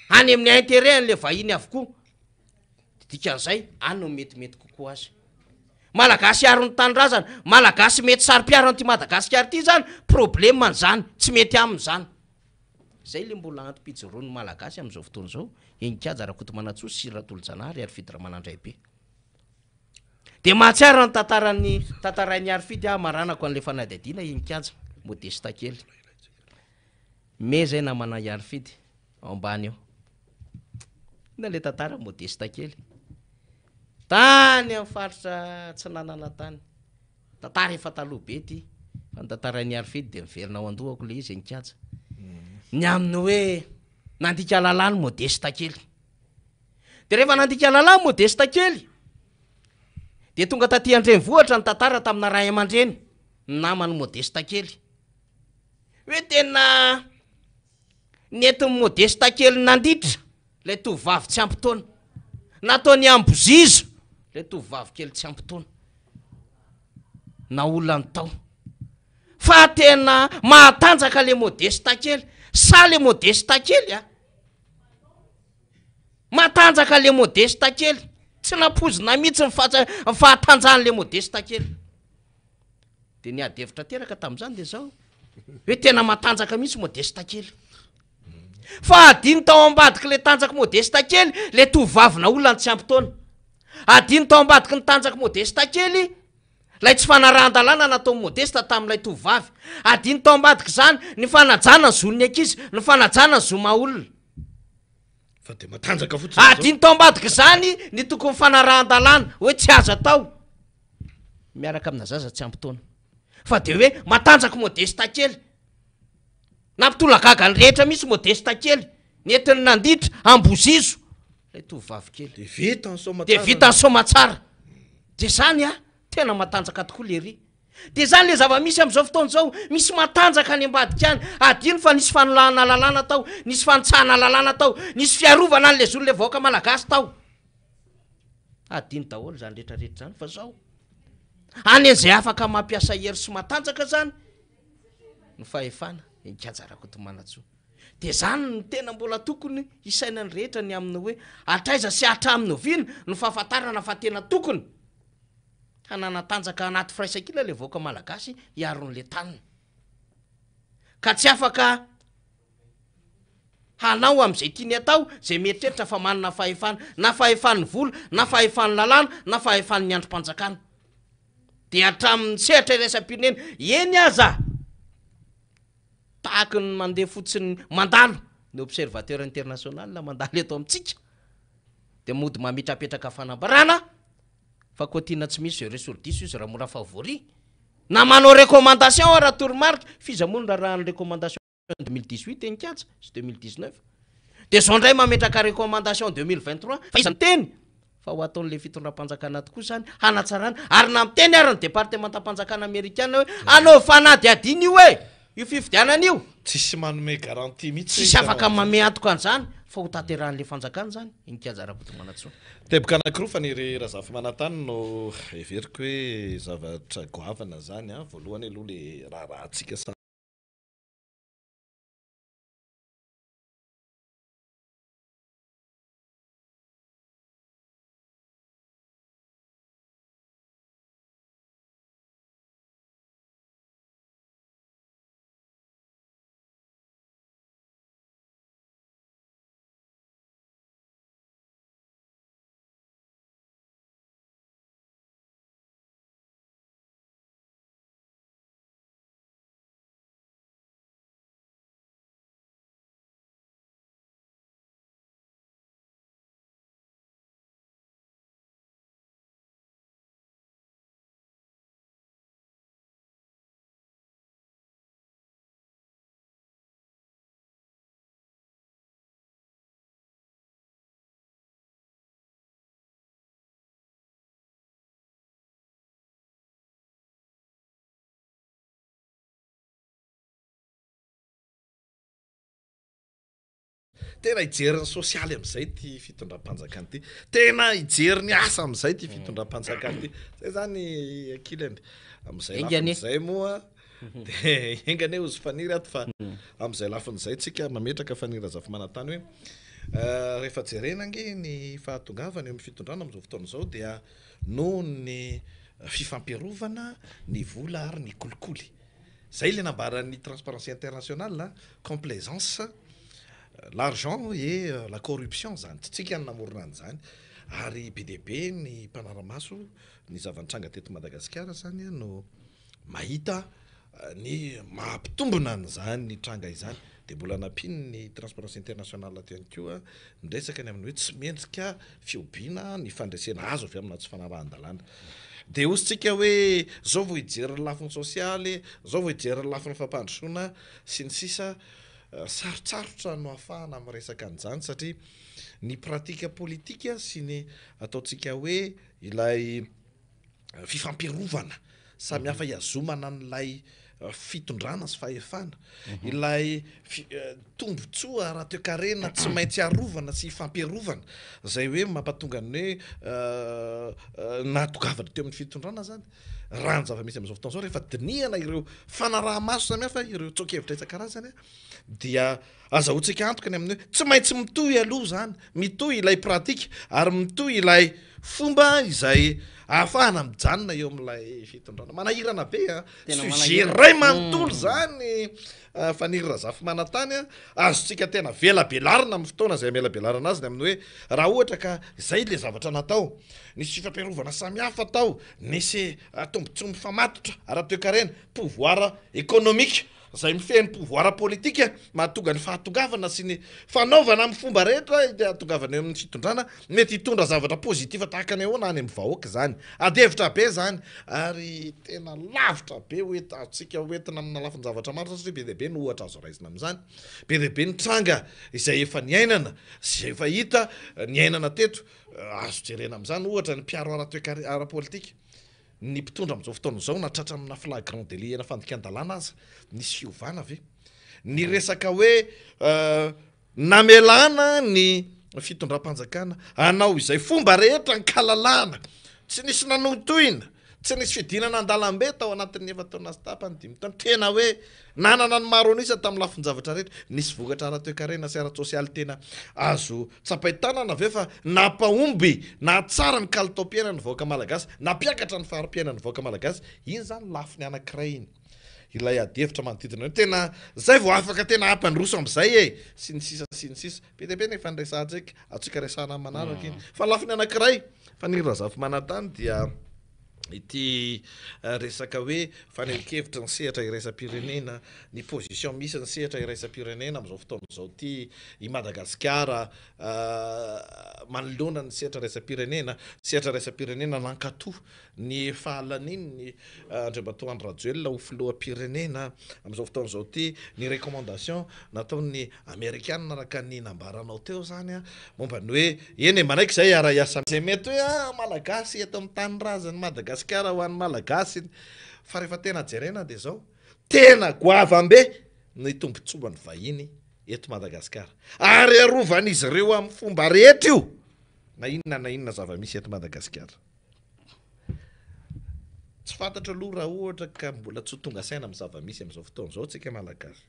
any amin'ny intérêt an'le vahiny avokoa dikan'izay any no metimety kokoa azy malagasy aro ny tanindrazana malagasy mety sary-piaro an'ty Madagasikara ty zany problème an'izany tsy mety amin'izany zay le mbola antom-pijoroan'ny malagasy am'izao fotoana zao enikajy rakoto manatsoa sy ratolo-janahary ary fidy ramanandray be de mahatsiara ny tantarain'ny Arifidy maranako an'le fanadihadiana enikajy modesta kely me zay namana Arifidy ambany eo na le tantara modesta kely tany amin'ny faritra tsy nanana tany tantara efa taloha be ty fa ny tantarain'ny Arifidy de miverina ao andohako le izy enikajy ny aminy hoe nandika lalàny modesta kely de rehefa nandika lalàny modesta kely de tonga taty andrenivohatra ny tantara tamina ray aman-dreny namany modesta kely hoe tena nentin'ny modesta kely nanditra le tovavy tsy ampy-taona nataony ambozizo le tovavy kely tsy ampy-taona na olona ny tao fa tena mahatanjaka le modesta kely sa le modesta kely matanjaka le modesta kely tsy nampozina mihitsy fahatanjahan'le modesta kely de ny adevitra teraka tam'izany de zao hoe tena matanjaka mihitsy modesta kely fa adiny tao ambadiky le tanjaky modesta kely le tovavy na olona ny tsy ampy-taona adiny tao ambadiky ny tanjaky modesta kely lay tsy fanarahan-dalàna natao modesta tamin'ilay tovavy adiny tao ambadiky zany ny fanajana ny zon'ny ankizy ny fanajana ny zoma olona fa de matanjaka fotsiny adiny tao ambadiky zany ny tokony fanarahan-dalàna hoe tsy azo atao miaraka amina zaza tsy ampy-taona fa de hoe matanjaka modesta kely nampitolagaga ny rehetra misy modesta kely netiny nanditra ambozizo lay tovavy kely de vita ny somatsara de zany tena matanjaka tokoa le ry de zany le zava-misy am'izao fotoana zao misy matanjaka ny ambadika any adino fa nisy fanolahana lalàna tao nisy fanitsahana lalàna tao nisy fiarovana an'le zolo le vahoaka malagasy tao adino daholo zany rehetrarehetra zany fa zao any an'izay afaka mampiasa hery sy matanjaka zany no fahefana enikajarako to manatsoa de zany ny tena mbola tokony isainany rehetra ny aminy hoe atraiza sy atraminy oviana no fahafantarana fa tena tokony hananatanjaka anaty firaisakila le vahoaka malagasy hiaron'le taniny ka tsy afaka hanao am'izay tiany atao zay mieritreritra fa manana fahefana na fahefan'ny vola na fahefan'ny lalàna na fahefan'ny androm-panjakana de atramin'ny sehatra iraisam-pirenena eny aza tahaky ny mandeha fotsiny mandalo ny observateur international na mandalo eto amintsika de mody mamitrapetraka fanambarana fa koa tiana tsy misy zay resordis izy raha mora favory na manao recommandation raha toromarika fizamony raha ny recommandation 2018 enikatsa sy 2019 de zao ndray mametraka recommandation 2023 fa izany teny fa ho ataon'le fitondram-panjakana tokoa zany hanatsarana ary na miteny ary ny départementam-panjakana amerikana hoe anao fanady adiny io hoe io fifidianana io tsisy manome garantie mihitsy tsisy afaka mame antoka an'izany fa ho taterahan'le fanjakana zany inikajarakotomanatsoa teboka anankiroa fa niry razafy manantany no everiko hoe zavatra goavana zany a voalohany aloha le raharahantsika sa tena ijeriny sosialy am'izay ty fitondram-panjakana ty tena ijeriny asa am'izay ty fitondram-panjakana ty zay zany akilany am'izay lafin'izay moa de engany ozy faniry ato fa am'izay lafin'izay tsika mametraka faniry azafy manantany hoe rehefa jerenange ny fahatongavany amin'ny fitondrana am'izao fotoana zao dia noho ny fifampiarovana ny vola ary ny kolikoly zay le nambaran'ny transparency internationale complaisance l'argent et la corruption zany tsika ny namorona an'izany ary be dia be ny mpanaramaso ny zavantranga teto Madagasikara zany no mahita ny mahampitombona an'izany ny tranga izany de mbola nampiny ny transparency internationale aty ihany koa nresaka ny amin'ny hoe tsy mendrika fiobiana ny fandresena azo avy amina tsy fanarahan-dalàna de ozytsika hoe zao vao hijery lafiny sosialy zao vao hijery lafiny fampandrosoana sy ny sisa sarotsarotra no ahafahana amin'ny resaka an'izany satria ny pratika politika sy ny ataontsika hoe ilay fifampiarovana samy hafa hiazomana n'ilay fitondrana sy fahefana ilay tombotsoa raha toe-karena tsy maintsy arovana sy fampiarovana zay hoe mampatonga ny hoe nahatongavana teo amin'ny fitondrana zany raha ny zava-misy am'izao fotoana zao rehefa dinihana ireo fanaraha-maso samy hafa ireo tsoakevitra isan-karazany dia azahoantsika antoka ny amin'ny hoe tsy maintsy mitohy aloha zany mitohy ilay pratika ary mitohy ilay fomba izay ahafahana mijanona eo amin'ilay fitondrana manahirana be sujet ray manontolo zany faniry razafy manantany azotsika tena velabelarina amin'ny fotoana zay melabelarina azy ny amin'ny hoe raha ohatra ka zay le zavatra natao nisy fifampiarovana samy hafa tao nisy tombontsoa mifamatotra ara-toe-karena pouvoir économique zay mifehny pouvoir politika mahatonga ny fahatongavana sy ny fanaovana amin'ny fomba rehetra hatongavana eo amin'ny fitondrana mety hitondra zavatra pozitiva tahaka ny ahoana any amin'ny vahoaka zany adevitra be zany ary tena lavitra be oetantsika oentina amina lafiny zavatra maro satria be dia be no ohatra azo raizina amin'izany be dia be ny tranga izay efa niainana sy efa hita niainana teto azo jerena amin'izany ohatra ny mpiaro ara-toe-karena ara-politika ny mpitondra am'izao fotoana zao natratra amina flagrant délit ena fandikan-dalàna aza nisy fiovana ve ny resaka hoe namelana ny fitondram-panjakana anao izay fomba rehetra ny kalalana tsy nisy nanotoina tsy nisy fidinana an-dalambe tao anatin'ny efa-taona sy tapany 5 taona tena hoe nanana ny maro anisa tamin'ny lafiny zavatra rehetra nisy vokatra ara-toe-karena sy ara-tsosialy tena azo tsapaitanana ve fa nampahomby na tsara ny kalitao-piainany vahoaka malagasy nampiakatra ny fahari-piainany vahoaka malagasy iny zany lafiny anankiray iny ilay adevitra manodidina tena zay vao afaka tena ampandroso am'izay sy ny sisa sy ny sisa be dia be ny fandraisantsika atsika resana manaraka iny fa lafiny anankiray fa ny razafy manantany dia ity resaka hoe fanelikevitra ny sehatra iraisam-pirenena ny position misy ny sehatra iraisam-pirenena am'izao fotoana zao ty i Madagasikara manoloana ny sehatra sehatra iraisam-pirenena nankatoa ny fahalaniny ny Andriamatoa Rajoelina ho filoham-pirenena am'izao fotoana zao ty ny recommandation nataony Amerikana araka ny nambaranao teo zany momba ny hoe eny manaiky zay ara-iasa zay mety hoe malagasy eto amin'ny tany razany Madagasikara ho an'ny malagasy fa rehefa tena jerena de zao tena goavam-be ny tombontsoa ny vahiny eto Madagasikara ary arovan'izy ireo amin'ny fomba rehetra io na inona zava-misy eto Madagasikara tsy fantatra aloha raha ohatra ka mbola tsy tonga saina amin'ny zava-misy am'izao fotoana zao tsika malagasy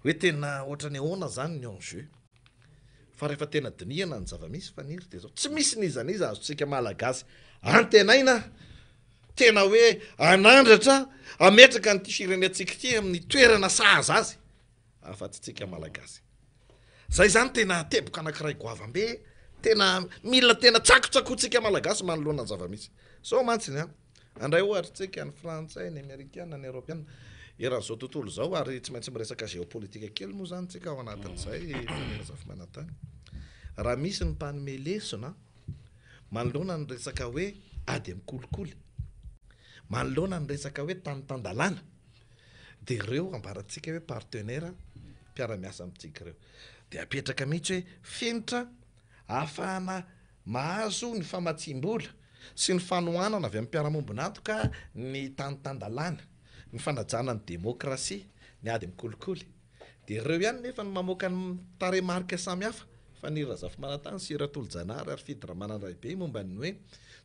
hoe tena ohatra ny ahoana zany ny enjeu fa rehefa tena dinihana ny zava-misy faniry de zao tsy misy nizaniza azotsika malagasy antenaina tena hoe anandratra ametraka nyty firenentsika ty amin'ny toerana sahaza azy afa-tsy tsika malagasy zay zany tena teboka anankiray goavam-be tena mila tena tsakotsakotsika malagasy manoloana ny zava-misy so mantsiny andray ohatra tsika ny frantsay ny amerikana ny europiana eran'izao tontolo zao ary tsy maintsy miresaka géopolitika kely moa zany tsika ao anatin'izay zafy-manantany raha misy ny mpanome lesona manoloana ny resaka hoe ady mikolikoly manoloana ny resaka hoe tanitandalana de ireo ambaratsika hoe partenaire mpiara-miasa amintsika ireo de apetraka mihitsy hoe finitra ahafahana mahazo ny famatsim-bola sy ny fanohanana avy amin'ny mpiara-mombonatoka ny tanitandalana ny fanajana ny demokrasia ny ady mikolikoly de ireo ihany nefa ny mamoaka ny taremarika samihafa fa ny Razafy-Manantany sy Ratolo-Janahary ary Fidy Ramanandraibe momba ny hoe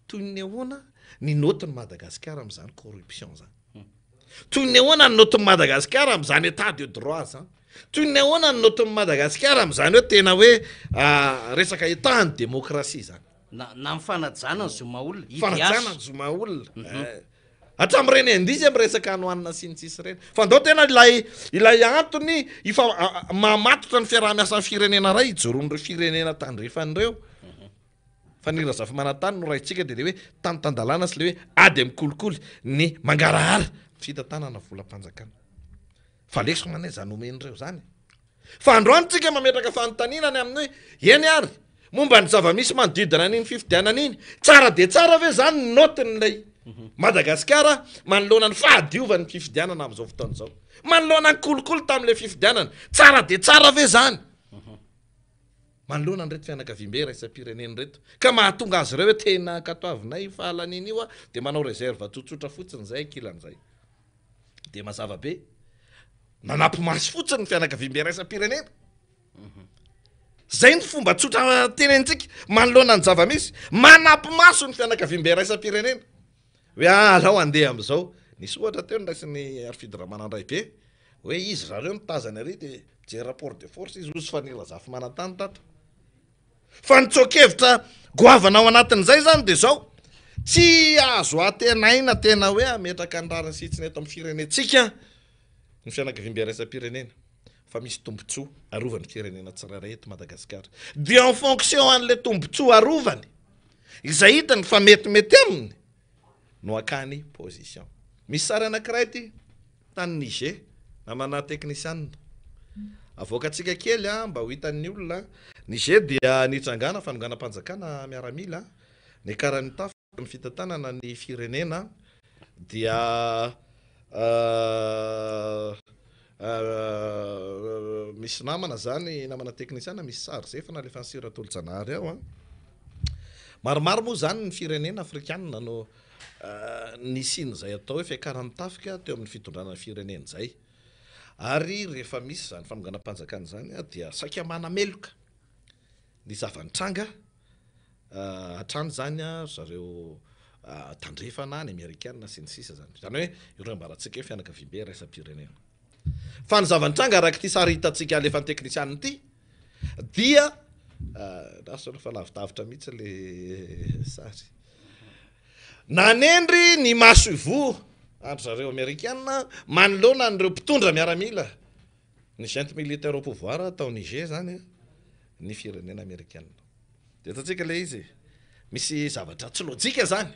toy ny ahoana ny notiny Madagasikara am'izany corruption zany toy ny ahoana ny notiny Madagasikara am'izany état de droit zany toy ny ahoana ny notiny Madagasikara am'izany hoe tena hoe resaka état ny demokrasia zany na mifanajana ny zoma olona fanajana ny zoma olona hatram'ireny andizy am'resaka anohanina sy ny tsisy reny fa ndao tena ilay antony ifa mamatotra ny fiaraha-miasan'ny firenena ray ijoron'ireo firenena tandrefan'ireo fa ny Razafy-Manantany no raitsika de le hoe tanitandalana sy le hoe ady mikolikoly ny mangarahara fitantanana volam-panjakana fa lesoko manay zany omen'ireo zany fa androany tsika mametraka fanotaninany amin'ny hoe eny ary momba ny zava-misy manodidina n'iny fifidianana iny tsara de tsara ve zany ny notin'lay Madagasikara manoloana ny fahadiovan'ny fifidianana am'izao fotoana zao manoloana ny kolikoly tam'le fifidianana tsara de tsara ve zany manoloana ny reto fianakaviam-be raisam-pireneny reto ka mahatonga azy ireo hoe tena katoavinay fahalaniny io de manao réserve tsotsotra fotsiny zay kilan'izay de mazava be nanampy masy fotsiny ny fianakaviam-be raisam-pirenena zay ny fomba tsotra tenentsika manoloana ny zava-misy manampy maso ny fianakaviam-be raisam-pirenena hoe alao andeha am'izao nisy ohatra teo ndraisin'ny Fidy Ramanandraibe hoe izy zareo nitazany ary de je rapport de force izy ozy fa ny Razafy-Manantany tato fa nitsokevitra goavana ao anatin'izay zany de zao tsy azo atenaina tena hoe ametraka ny rariny sitsiny eto amin'ny firenetsika ny fianakaviam-be raisam-pirenena fa misy tombotsoa arovany firenena tsirairay eto Madagasikara de en fonction an'le tombotsoa arovany izay hitany fa metimety aminy no akany position misy sary anankiray ty tany Niger namana teknisianina avoakatsika kely mba ho hitan'ny olona Niger dia nitsangana fanonganam-panjakana miaramila ny karany tafy ny fitantanana ny firenena dia misy namana zany namana teknisiana misy sary zay fa nalefa ny sy Ratolo-Janahary ao maromaro moa zany ny firenena afrikanina no nisiny zay atao hoe fiakarany tafika teo amin'ny fitondrana firenena zay ary rehefa misy zany fanonganam-panjakana zany dia saika manameloka ny zava-nitranga hatrany zany zareo tandrefana ny amerikana sy ny sisa zany hoe ireo ambaratsika hoe fianakaviam-be raisam-pirenena fa ny zava-nitranga araka ty sary hitatsika alefa ny teknisianiny ty dia fa lavidavitra mihitsy le sary nanendry ny maso ivo andro zareo amerikana manoloana n'ireo mpitondra miaramila ny junte militaire au pouvoir tao Niger zany ny firenena amerikana de tatsika le izy misy zavatra tsy lojika zany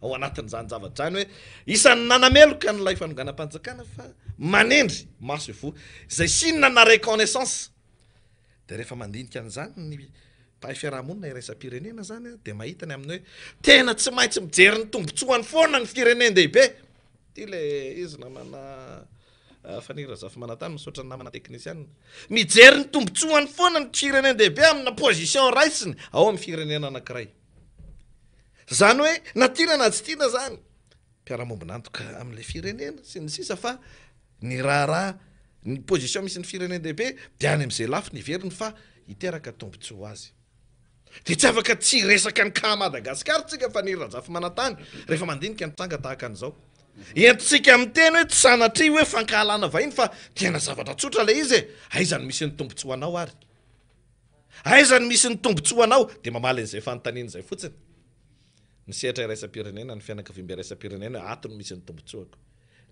ao anatin'izany zavatra zany hoe isan'ny nanameloka nylay fanonganam-panjakana fa manendry maso vo zay sinina na reconnaissance de rehefa mandinika an'izany ny mpahay fiarahamonina iraisam-pirenena zany de mahitany aminy hoe tena tsy maintsy mijery ny tombontsoany foana ny firenendehibe ty le izy namana fanira zafy manatany misaotra ny namana teknisianina mijery ny tombontsoany foana ny firenendehibe amina position raisiny ao amin'ny firenena anankiray zany hoe natirana tsy tiana zany mpiarahamombonantoka am'le firenena sy ny sisa fa ny raharaha ny position misy ny firenendehibe de any am'izay lafy ny veriny fa hiteraka tombontso azy de tsy afaka tsy resaka ny ka Madagasikara tsika fa ny rajafy manatany rehefa mandinika ny tranga tahaka an'izao entsika amin'ny teny hoe tsy sanatry hoe fankahalana vahiny fa tena zavatra tsotra le izy aizany misy ny tombontso anao ary aizany misy ny tombontso anao de mamaly an'izay fanontaniana zay fotsiny ny sehatra iraisam-pirenena ny fianakaviam-be iraisam-pirenena atony misy ny tombontsoako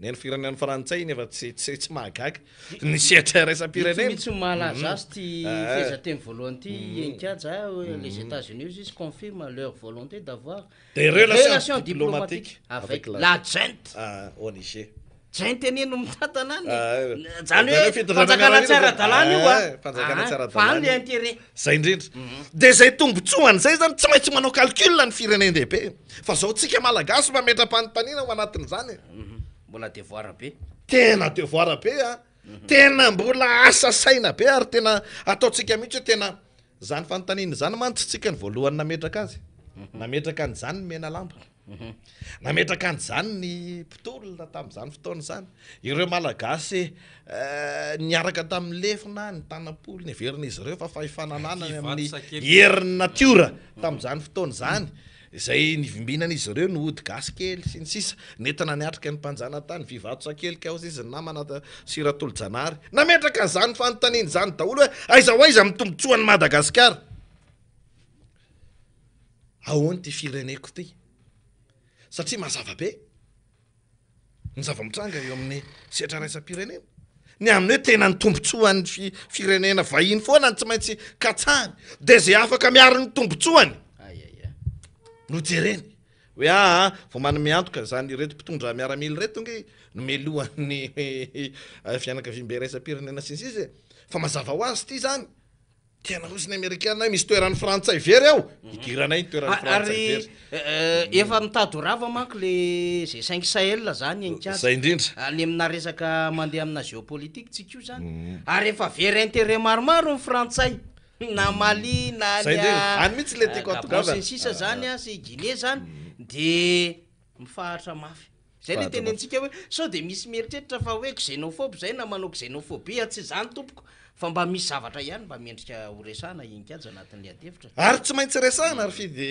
neny firenena frantsay nefa tsy mahagaga ny sehatra iraisam-pirenena tsy malaza azy ty fezateny voalohany ty enkaja les États-Unis izy confirme leur volonté d'avoir des relations diplomatiques avec la junte au Niger junte eneno mitantanany zany hoe fanjakana tsy ara-dalàna io fanjakana tsy fa any le intérêt zay indrindra de zay tombontsoany zay zany tsy maintsy manao calcul ny firenendehibe fa zao tsika malagasy mametram-panontaniana ao anatin'izany mbola devoir be tena devoir be tena mbola asa saina be ary tena ataotsika mihitsy hoe tena zany fanontaniana zany mantsitsika ny voalohany nametraka azy nametraka an'izany ny mena lamba nametraka an'izany ny mpitolona tam'izany fotoana zany ireo malagasy niaraka tamin'ny lefina ny tanapolo ny verina izy ireo fa fahifananana amin'ny herin'ny natiora tam'izany fotoana zany zay nivimbinana izy ireo ny ody gasy kely sy ny sisa nentina niatrika ny mpanjana tany vivato sakelika ao izy namana Siratolo Janary nametraka an'izany fanontaniana zany daholo hoe aiza ho aiza amin'ny tombontsoan'ny Madagasikara ahoany ty fireneko ty satria mazava be ny zava-mitranga eo amin'ny sehatra raisam-pirenena ny amin'ny hoe tena ny tombontsoany firenena vahiny foana ny tsy maintsy katsahany de zay afaka miaro ny tombontsoany no jereny hoe vao manamiantoka zany reto mpitondra miaramily reto nge nomelohan'ny fianakaviam-be raisam-pirenena sy ny sisa fa mazava ho azy ty zany tena hozy ny Amerikana misy toeran'ny frantsay very ao idiranay ny toeran'ny frantsay very efa mitady rava manko le zay 5 Sahel zany enkasa zay indrindra any amina resaka mandeha amina géopolitique tsika io zany ary efa very intérêt maromaro ny frantsay na Mali na any mihitsy le tiako atogavana sy sisa zany sy Guinée zany de mifahatra mafy zay le tenentsika hoe sao de misy mieritreritra fa hoe xénophobe zay na manao xénophobie tsy zany tompoko fa mba misy zavatra ihany mba miendrika horesana enkajy anatin'le adevitra ary tsy maintsy resahana ary fidy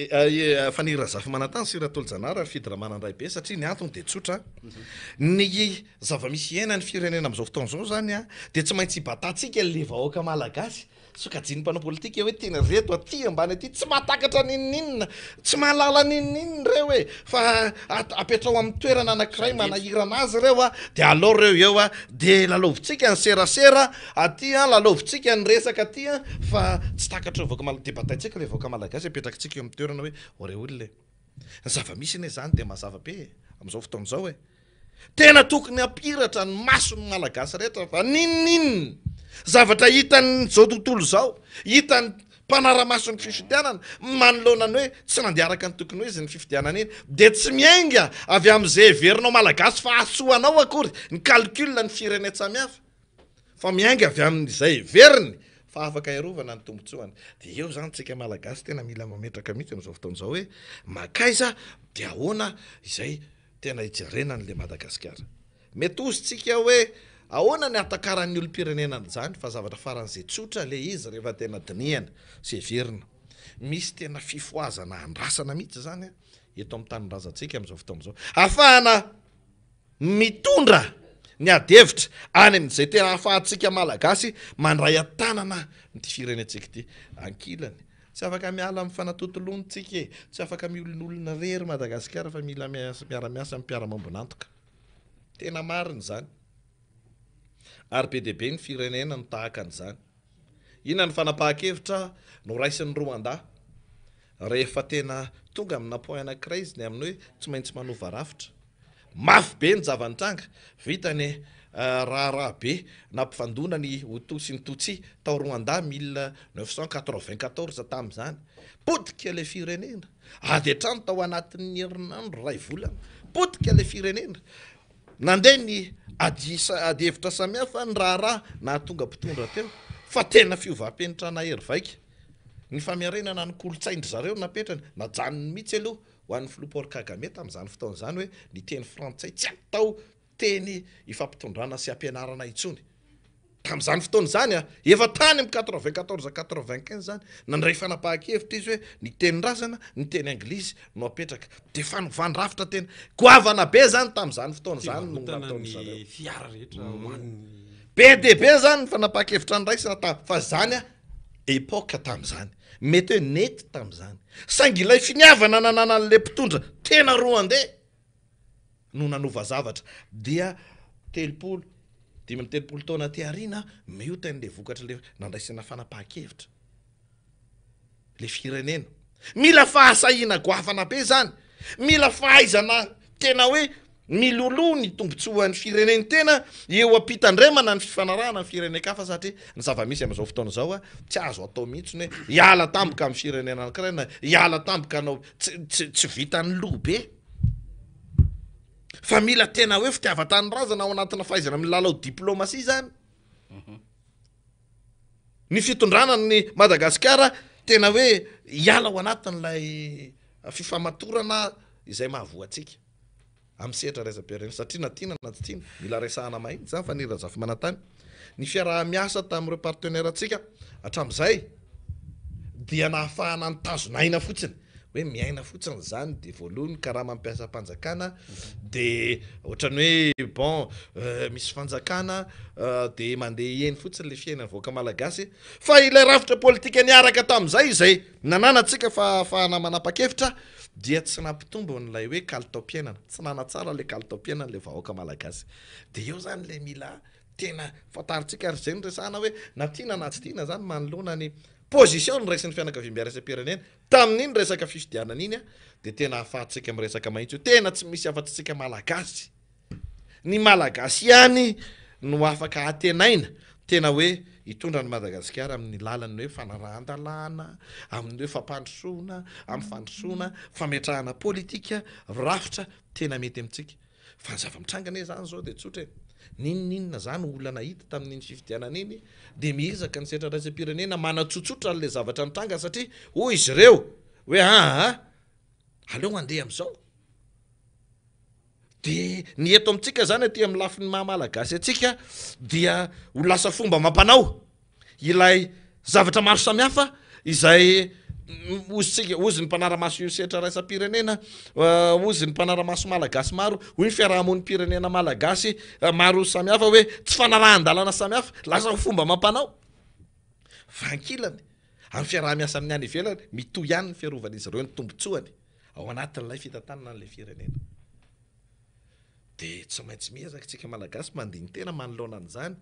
fanira zafy manatany Siratolo Janary ary fidy ramanandray be satria ny antony de tsotra ny zava-misy iaina ny firenena am'izao fotoana zao zany de tsy maintsy ibatatsika le vahoaka malagasy sokajiny mpanao politika hoe tena reto aty ambany aty tsy mahatakatra nininina tsy mahalala nininina reo hoe fa apetrao amin'ny toerana anankiray manahirana azy reo de alors reo eo de lalovitsika ny serasera aty lalovitsika ny resaka aty fa tsy takatra de bataitsika le vahoaka malagasy apetrakatsika eo amin'ny toerana hoe ore olona ny zava-misy ine zany de mazava be am'izao fotoana zao hoe tena tokony ampiratra ny masony malagasy rehetra fa nininina zavatra hitany zao tontolo zao hitany mpanara-masony fifidianana manoloanany hoe tsy nandeharaka ny tokony hoe izy ny fifidianana iny de tsy miainga avy am'izay verinao malagasy fa asoanao akory ny calcul ny firenena samihafa fa miainga avy amin'izay veriny fa afaka iarovana ny tombotsoany de eo zany tsika malagasy tena mila mametraka mihitsy am'izao fotoana zao hoe makaiza de ahoana izay tena hijerenany le Madagasikara mety ozy tsika hoe ahoana ny atakaran'ny olo-pirenenany zany fa zavatra faran'izay tsotra le izy rehefa tena dinihana sy everina misy tena fifoazana andrasana mihitsy zany eto amin'ny tanindrazatsika am'izao fotoana zao ahafahana mitondra ny adevitra any amin'izay tena ahafahantsika malagasy mandray atanana ny ty firenentsika ty ankilany tsy afaka miala amin'ny fanatotolontsika tsy afaka miolon'olona rery Madagasikara fa mila miara-miasa amin'ny mpiara-mambonantoka tena mariny zany ary be de be ny firenena no tahaka an'izany inona ny fanapahan-kevitra no raisin'ny Rwanda rehefa tena tonga amina point anankiray izy ny amin'ny hoe tsy maintsy manova rafitra mafy be ny javanitranga vitany raha be nampifandona ny hoto sy ny totsy tao Rwanda 1994 tam'izany potika le firenena ady hatrany tao anatin'ny herinandro ray volana potika le firenena nandeha ny ady hevitra samihafa ny raha na tonga mpitondra teo fa tena fiovam-penitra na hery vaika ny famiarenana ny kolotsaindry zareo napetrany najanony mihitsy aloha ho an'ny Filoha Paul Kagame tam'izany fotoana zany hoe ny teny frantsay tsy atao teny ifampitondrana sy ampianarana itsony tam'izany fotoana zany efa tany am 94-95 zany nandray fanapahan-kevitra izy hoe ny teny razana ny teny anglisy no apetraka de fanovany rafitra tena goavana be zany tam'izany fotoana zany no nataony zareo fiara rehetra be de be zany fanapahan-kevitra nraisina fa zany epoka tam'izany mety hoe nety tam'izany saingy ilay finiavana nanana an'le mpitondra tena roa andeha no nanova zavatra dia 30 taona ty arina miota n'le vokatra le nandraisana fanapahan-kevitra le firenena mila fahasahina goavana be zany mila fahaizana tena hoe miloloha ny tombontsoan'ny fireneny tena eo ampitandremana ny fifanarahana ny firenekafa satria ny zava-misy am'izao fotoana zao tsy azo atao mihitsy hoe hiala tampoka amin'ny firenena anankiray na hiala tampoka anao tsy vitany loha be fa mila tena hoe fitiavan-tany razana ao anatina fahaizana amin'ny lalao diplomasia zany ny fitondrana ny Madagasikara tena hoe hiala ao anatin'lay fifamatorana izay mahavoatsika amin'ny sehatra raisa-pirenena satria na tiana na tsy tiana mila resahana mahitsy zany fa nirazafy manantany ny fiaraha-miasa tamin'ireo partenaire atsika hatram'izay dia nahafahana nitazonaina fotsiny hoe miaina fotsiny zany de voalohany karaha mampiasa mpanjakana de ohatrany hoe bon misy fanjakana de mandeha eny fotsiny le fiainany voaka malagasy fa ilay rafitra politika niaraka tam'izay izay nananatsika fa namanapa-kevitra dia tsy nampitombo n'lay hoe kalitao-piainana tsy nanatsara le kalitao-piainana le vahoaka malagasy de eo zany le mila tena fantaritsika ary zay nyresahana hoe na tiana na tsy tiana zany manoloana ny position ny raisin'ny fianakaviam-piaraisam-pirenena tamin'iny resaka fifidianana iny de tena ahafahantsika miresaka mahitsy io tena tsy misy afa-tsika malagasy ny malagasy ihany no afaka atenaina tena hoe hitondra ny Madagasikara amin'ny lalany hoe fanarahan-dalàna amin'ny hoe fampandrosoana amin'ny fandrosoana fametrahana politika rafitra tena mety amintsika fa ny zava-mitrangana zany zao de tsotra ninninona zany olana hita tamin'iny fifidianana iny de mihizaka ny setra raisam-pirenena manatsotsotra n'le zavatra nitranga satria hoy izy ireo hoe aleo andeha am'izao de ny eto amintsika zany aty amin'ny lafiny mahamalagasy atsika dia ho lasa fomba mampanao ilay zavatra maro samihafa izay ozy ny mpanara-maso io setra raisam-pirenena ozy ny mpanara-maso malagasy maro hoy ny fiarahamon'ny pirenena malagasy maro samihafa hoe tsy fanarahan-dalana samihafa lasa ho fomba mampanao vankilany amin'ny fiaraha-miasa amin'ny any ivelany mitoy ihany ny fiarovan'izy ireo ny tombotsoany ao anatin'ilay fitantanana an'le firenena de tsy maintsy miezaka tsika malagasy mandiny tena manoloana an'izany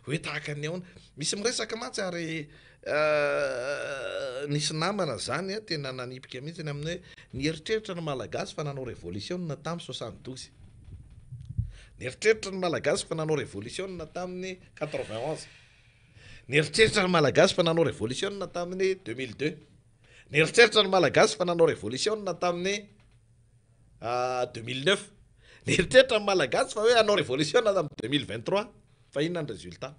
hoe tahaka ny aona misy miresaka mantsy ary nisy namana zany tena nanipika mihitsy amin'ny hoe ny eritreritra ny malagasy fa nanao révolution tamin'ny 72 ny eritreritra ny malagasy fa nanao révolution tamin'ny 91 ny eritreritra ny malagasy fa nanao révolution tamin'ny 2002 ny eritreritra ny malagasy fa nanao révolution tamin'ny 2009 ny eritreritra ny malagasy fa hoe anao révolution tamin'ny 2023 fa inona ny résultat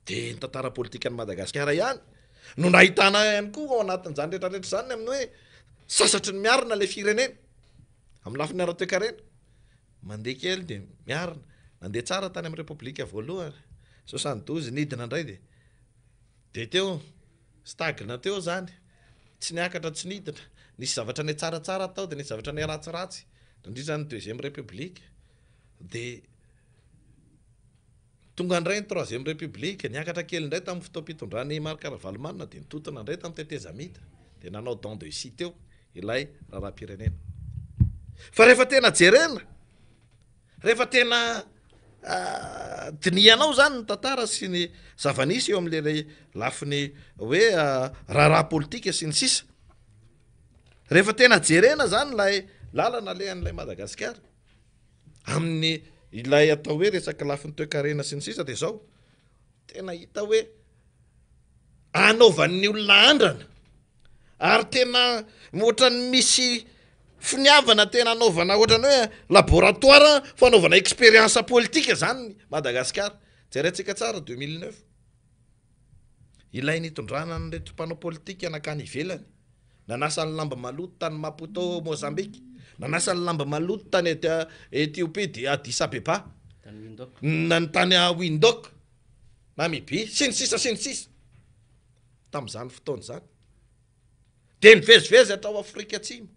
de ny tantara politika ny Madagasikara ihany no nahitana ihany koa ao anatin'izany rehetrarehetra zany amin'ny hoe sasatry ny miarina le firenena amin'ny lafiny ara-toe-karena mandeha kely de miarina nandeha tsara tany amin'ny repoblika voalohany 72 nidina indray de teo stagna teo zany tsy niakatra tsy nidina nisy zavatra ny tsaratsara tao de nisy zavatra ny ratsiratsy indrindra ny deuxième république de tonga indray ny troisième république niakatra kely indray tamin'ny fotoam-pitondrany Marc Ravalomanina de nitotona indray tamin'ny tetezamita de nanao don de scie teo ilay raharam-pirenena fa rehefa tena jerena rehefa tena tinianao zany ny tantara sy ny zavanisy eo am'le lafiny hoe raharaha politika sy ny sisa rehefa tena jerena zany lay lalana lehan'lay Madagasikara amin'ny ilay atao hoe resaka lafiny toe-karena sy ny sisa de zao tena hita hoe anaovan'ny olona andrana ary tena ohatrany misy finiavana tena anaovana ohatrany hoe laboratoire fanaovana expérience politika zany Madagasikara jerentsika tsara 2009 ilay nitondrana nyreto mpanao politika anakany ivelany nanasa ny lamba maloto tany Maputo Mozambique nanasa ny lamba maloto tany Ethiopie de Addis Abeba ny tany Windhoek Namibia sy ny sisa tam'izany fotoana zany de nivezivezy atrao Afrika Atsimo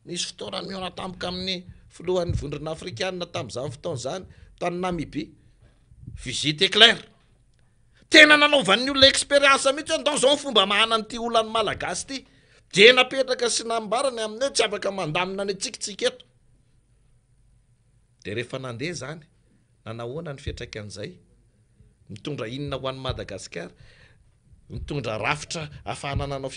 nisy fotoana miona tampoka amin'ny filohan'ny vondrona afrikanina tam'izany fotoana zany tany Namibia visite éclair tena nanaovan'ny olona expérience mihitsy ndao zao fomba mahana an'ity olany malagasy ty de napetraka sy nambarany amin'io tsy afaka mandamina ny tsikitsika eto de rehefa nandeha zany nanahoana ny fetraka an'izay mitondra inona ho an'ny Madagasikara mitondra rafitra ahafahana nanao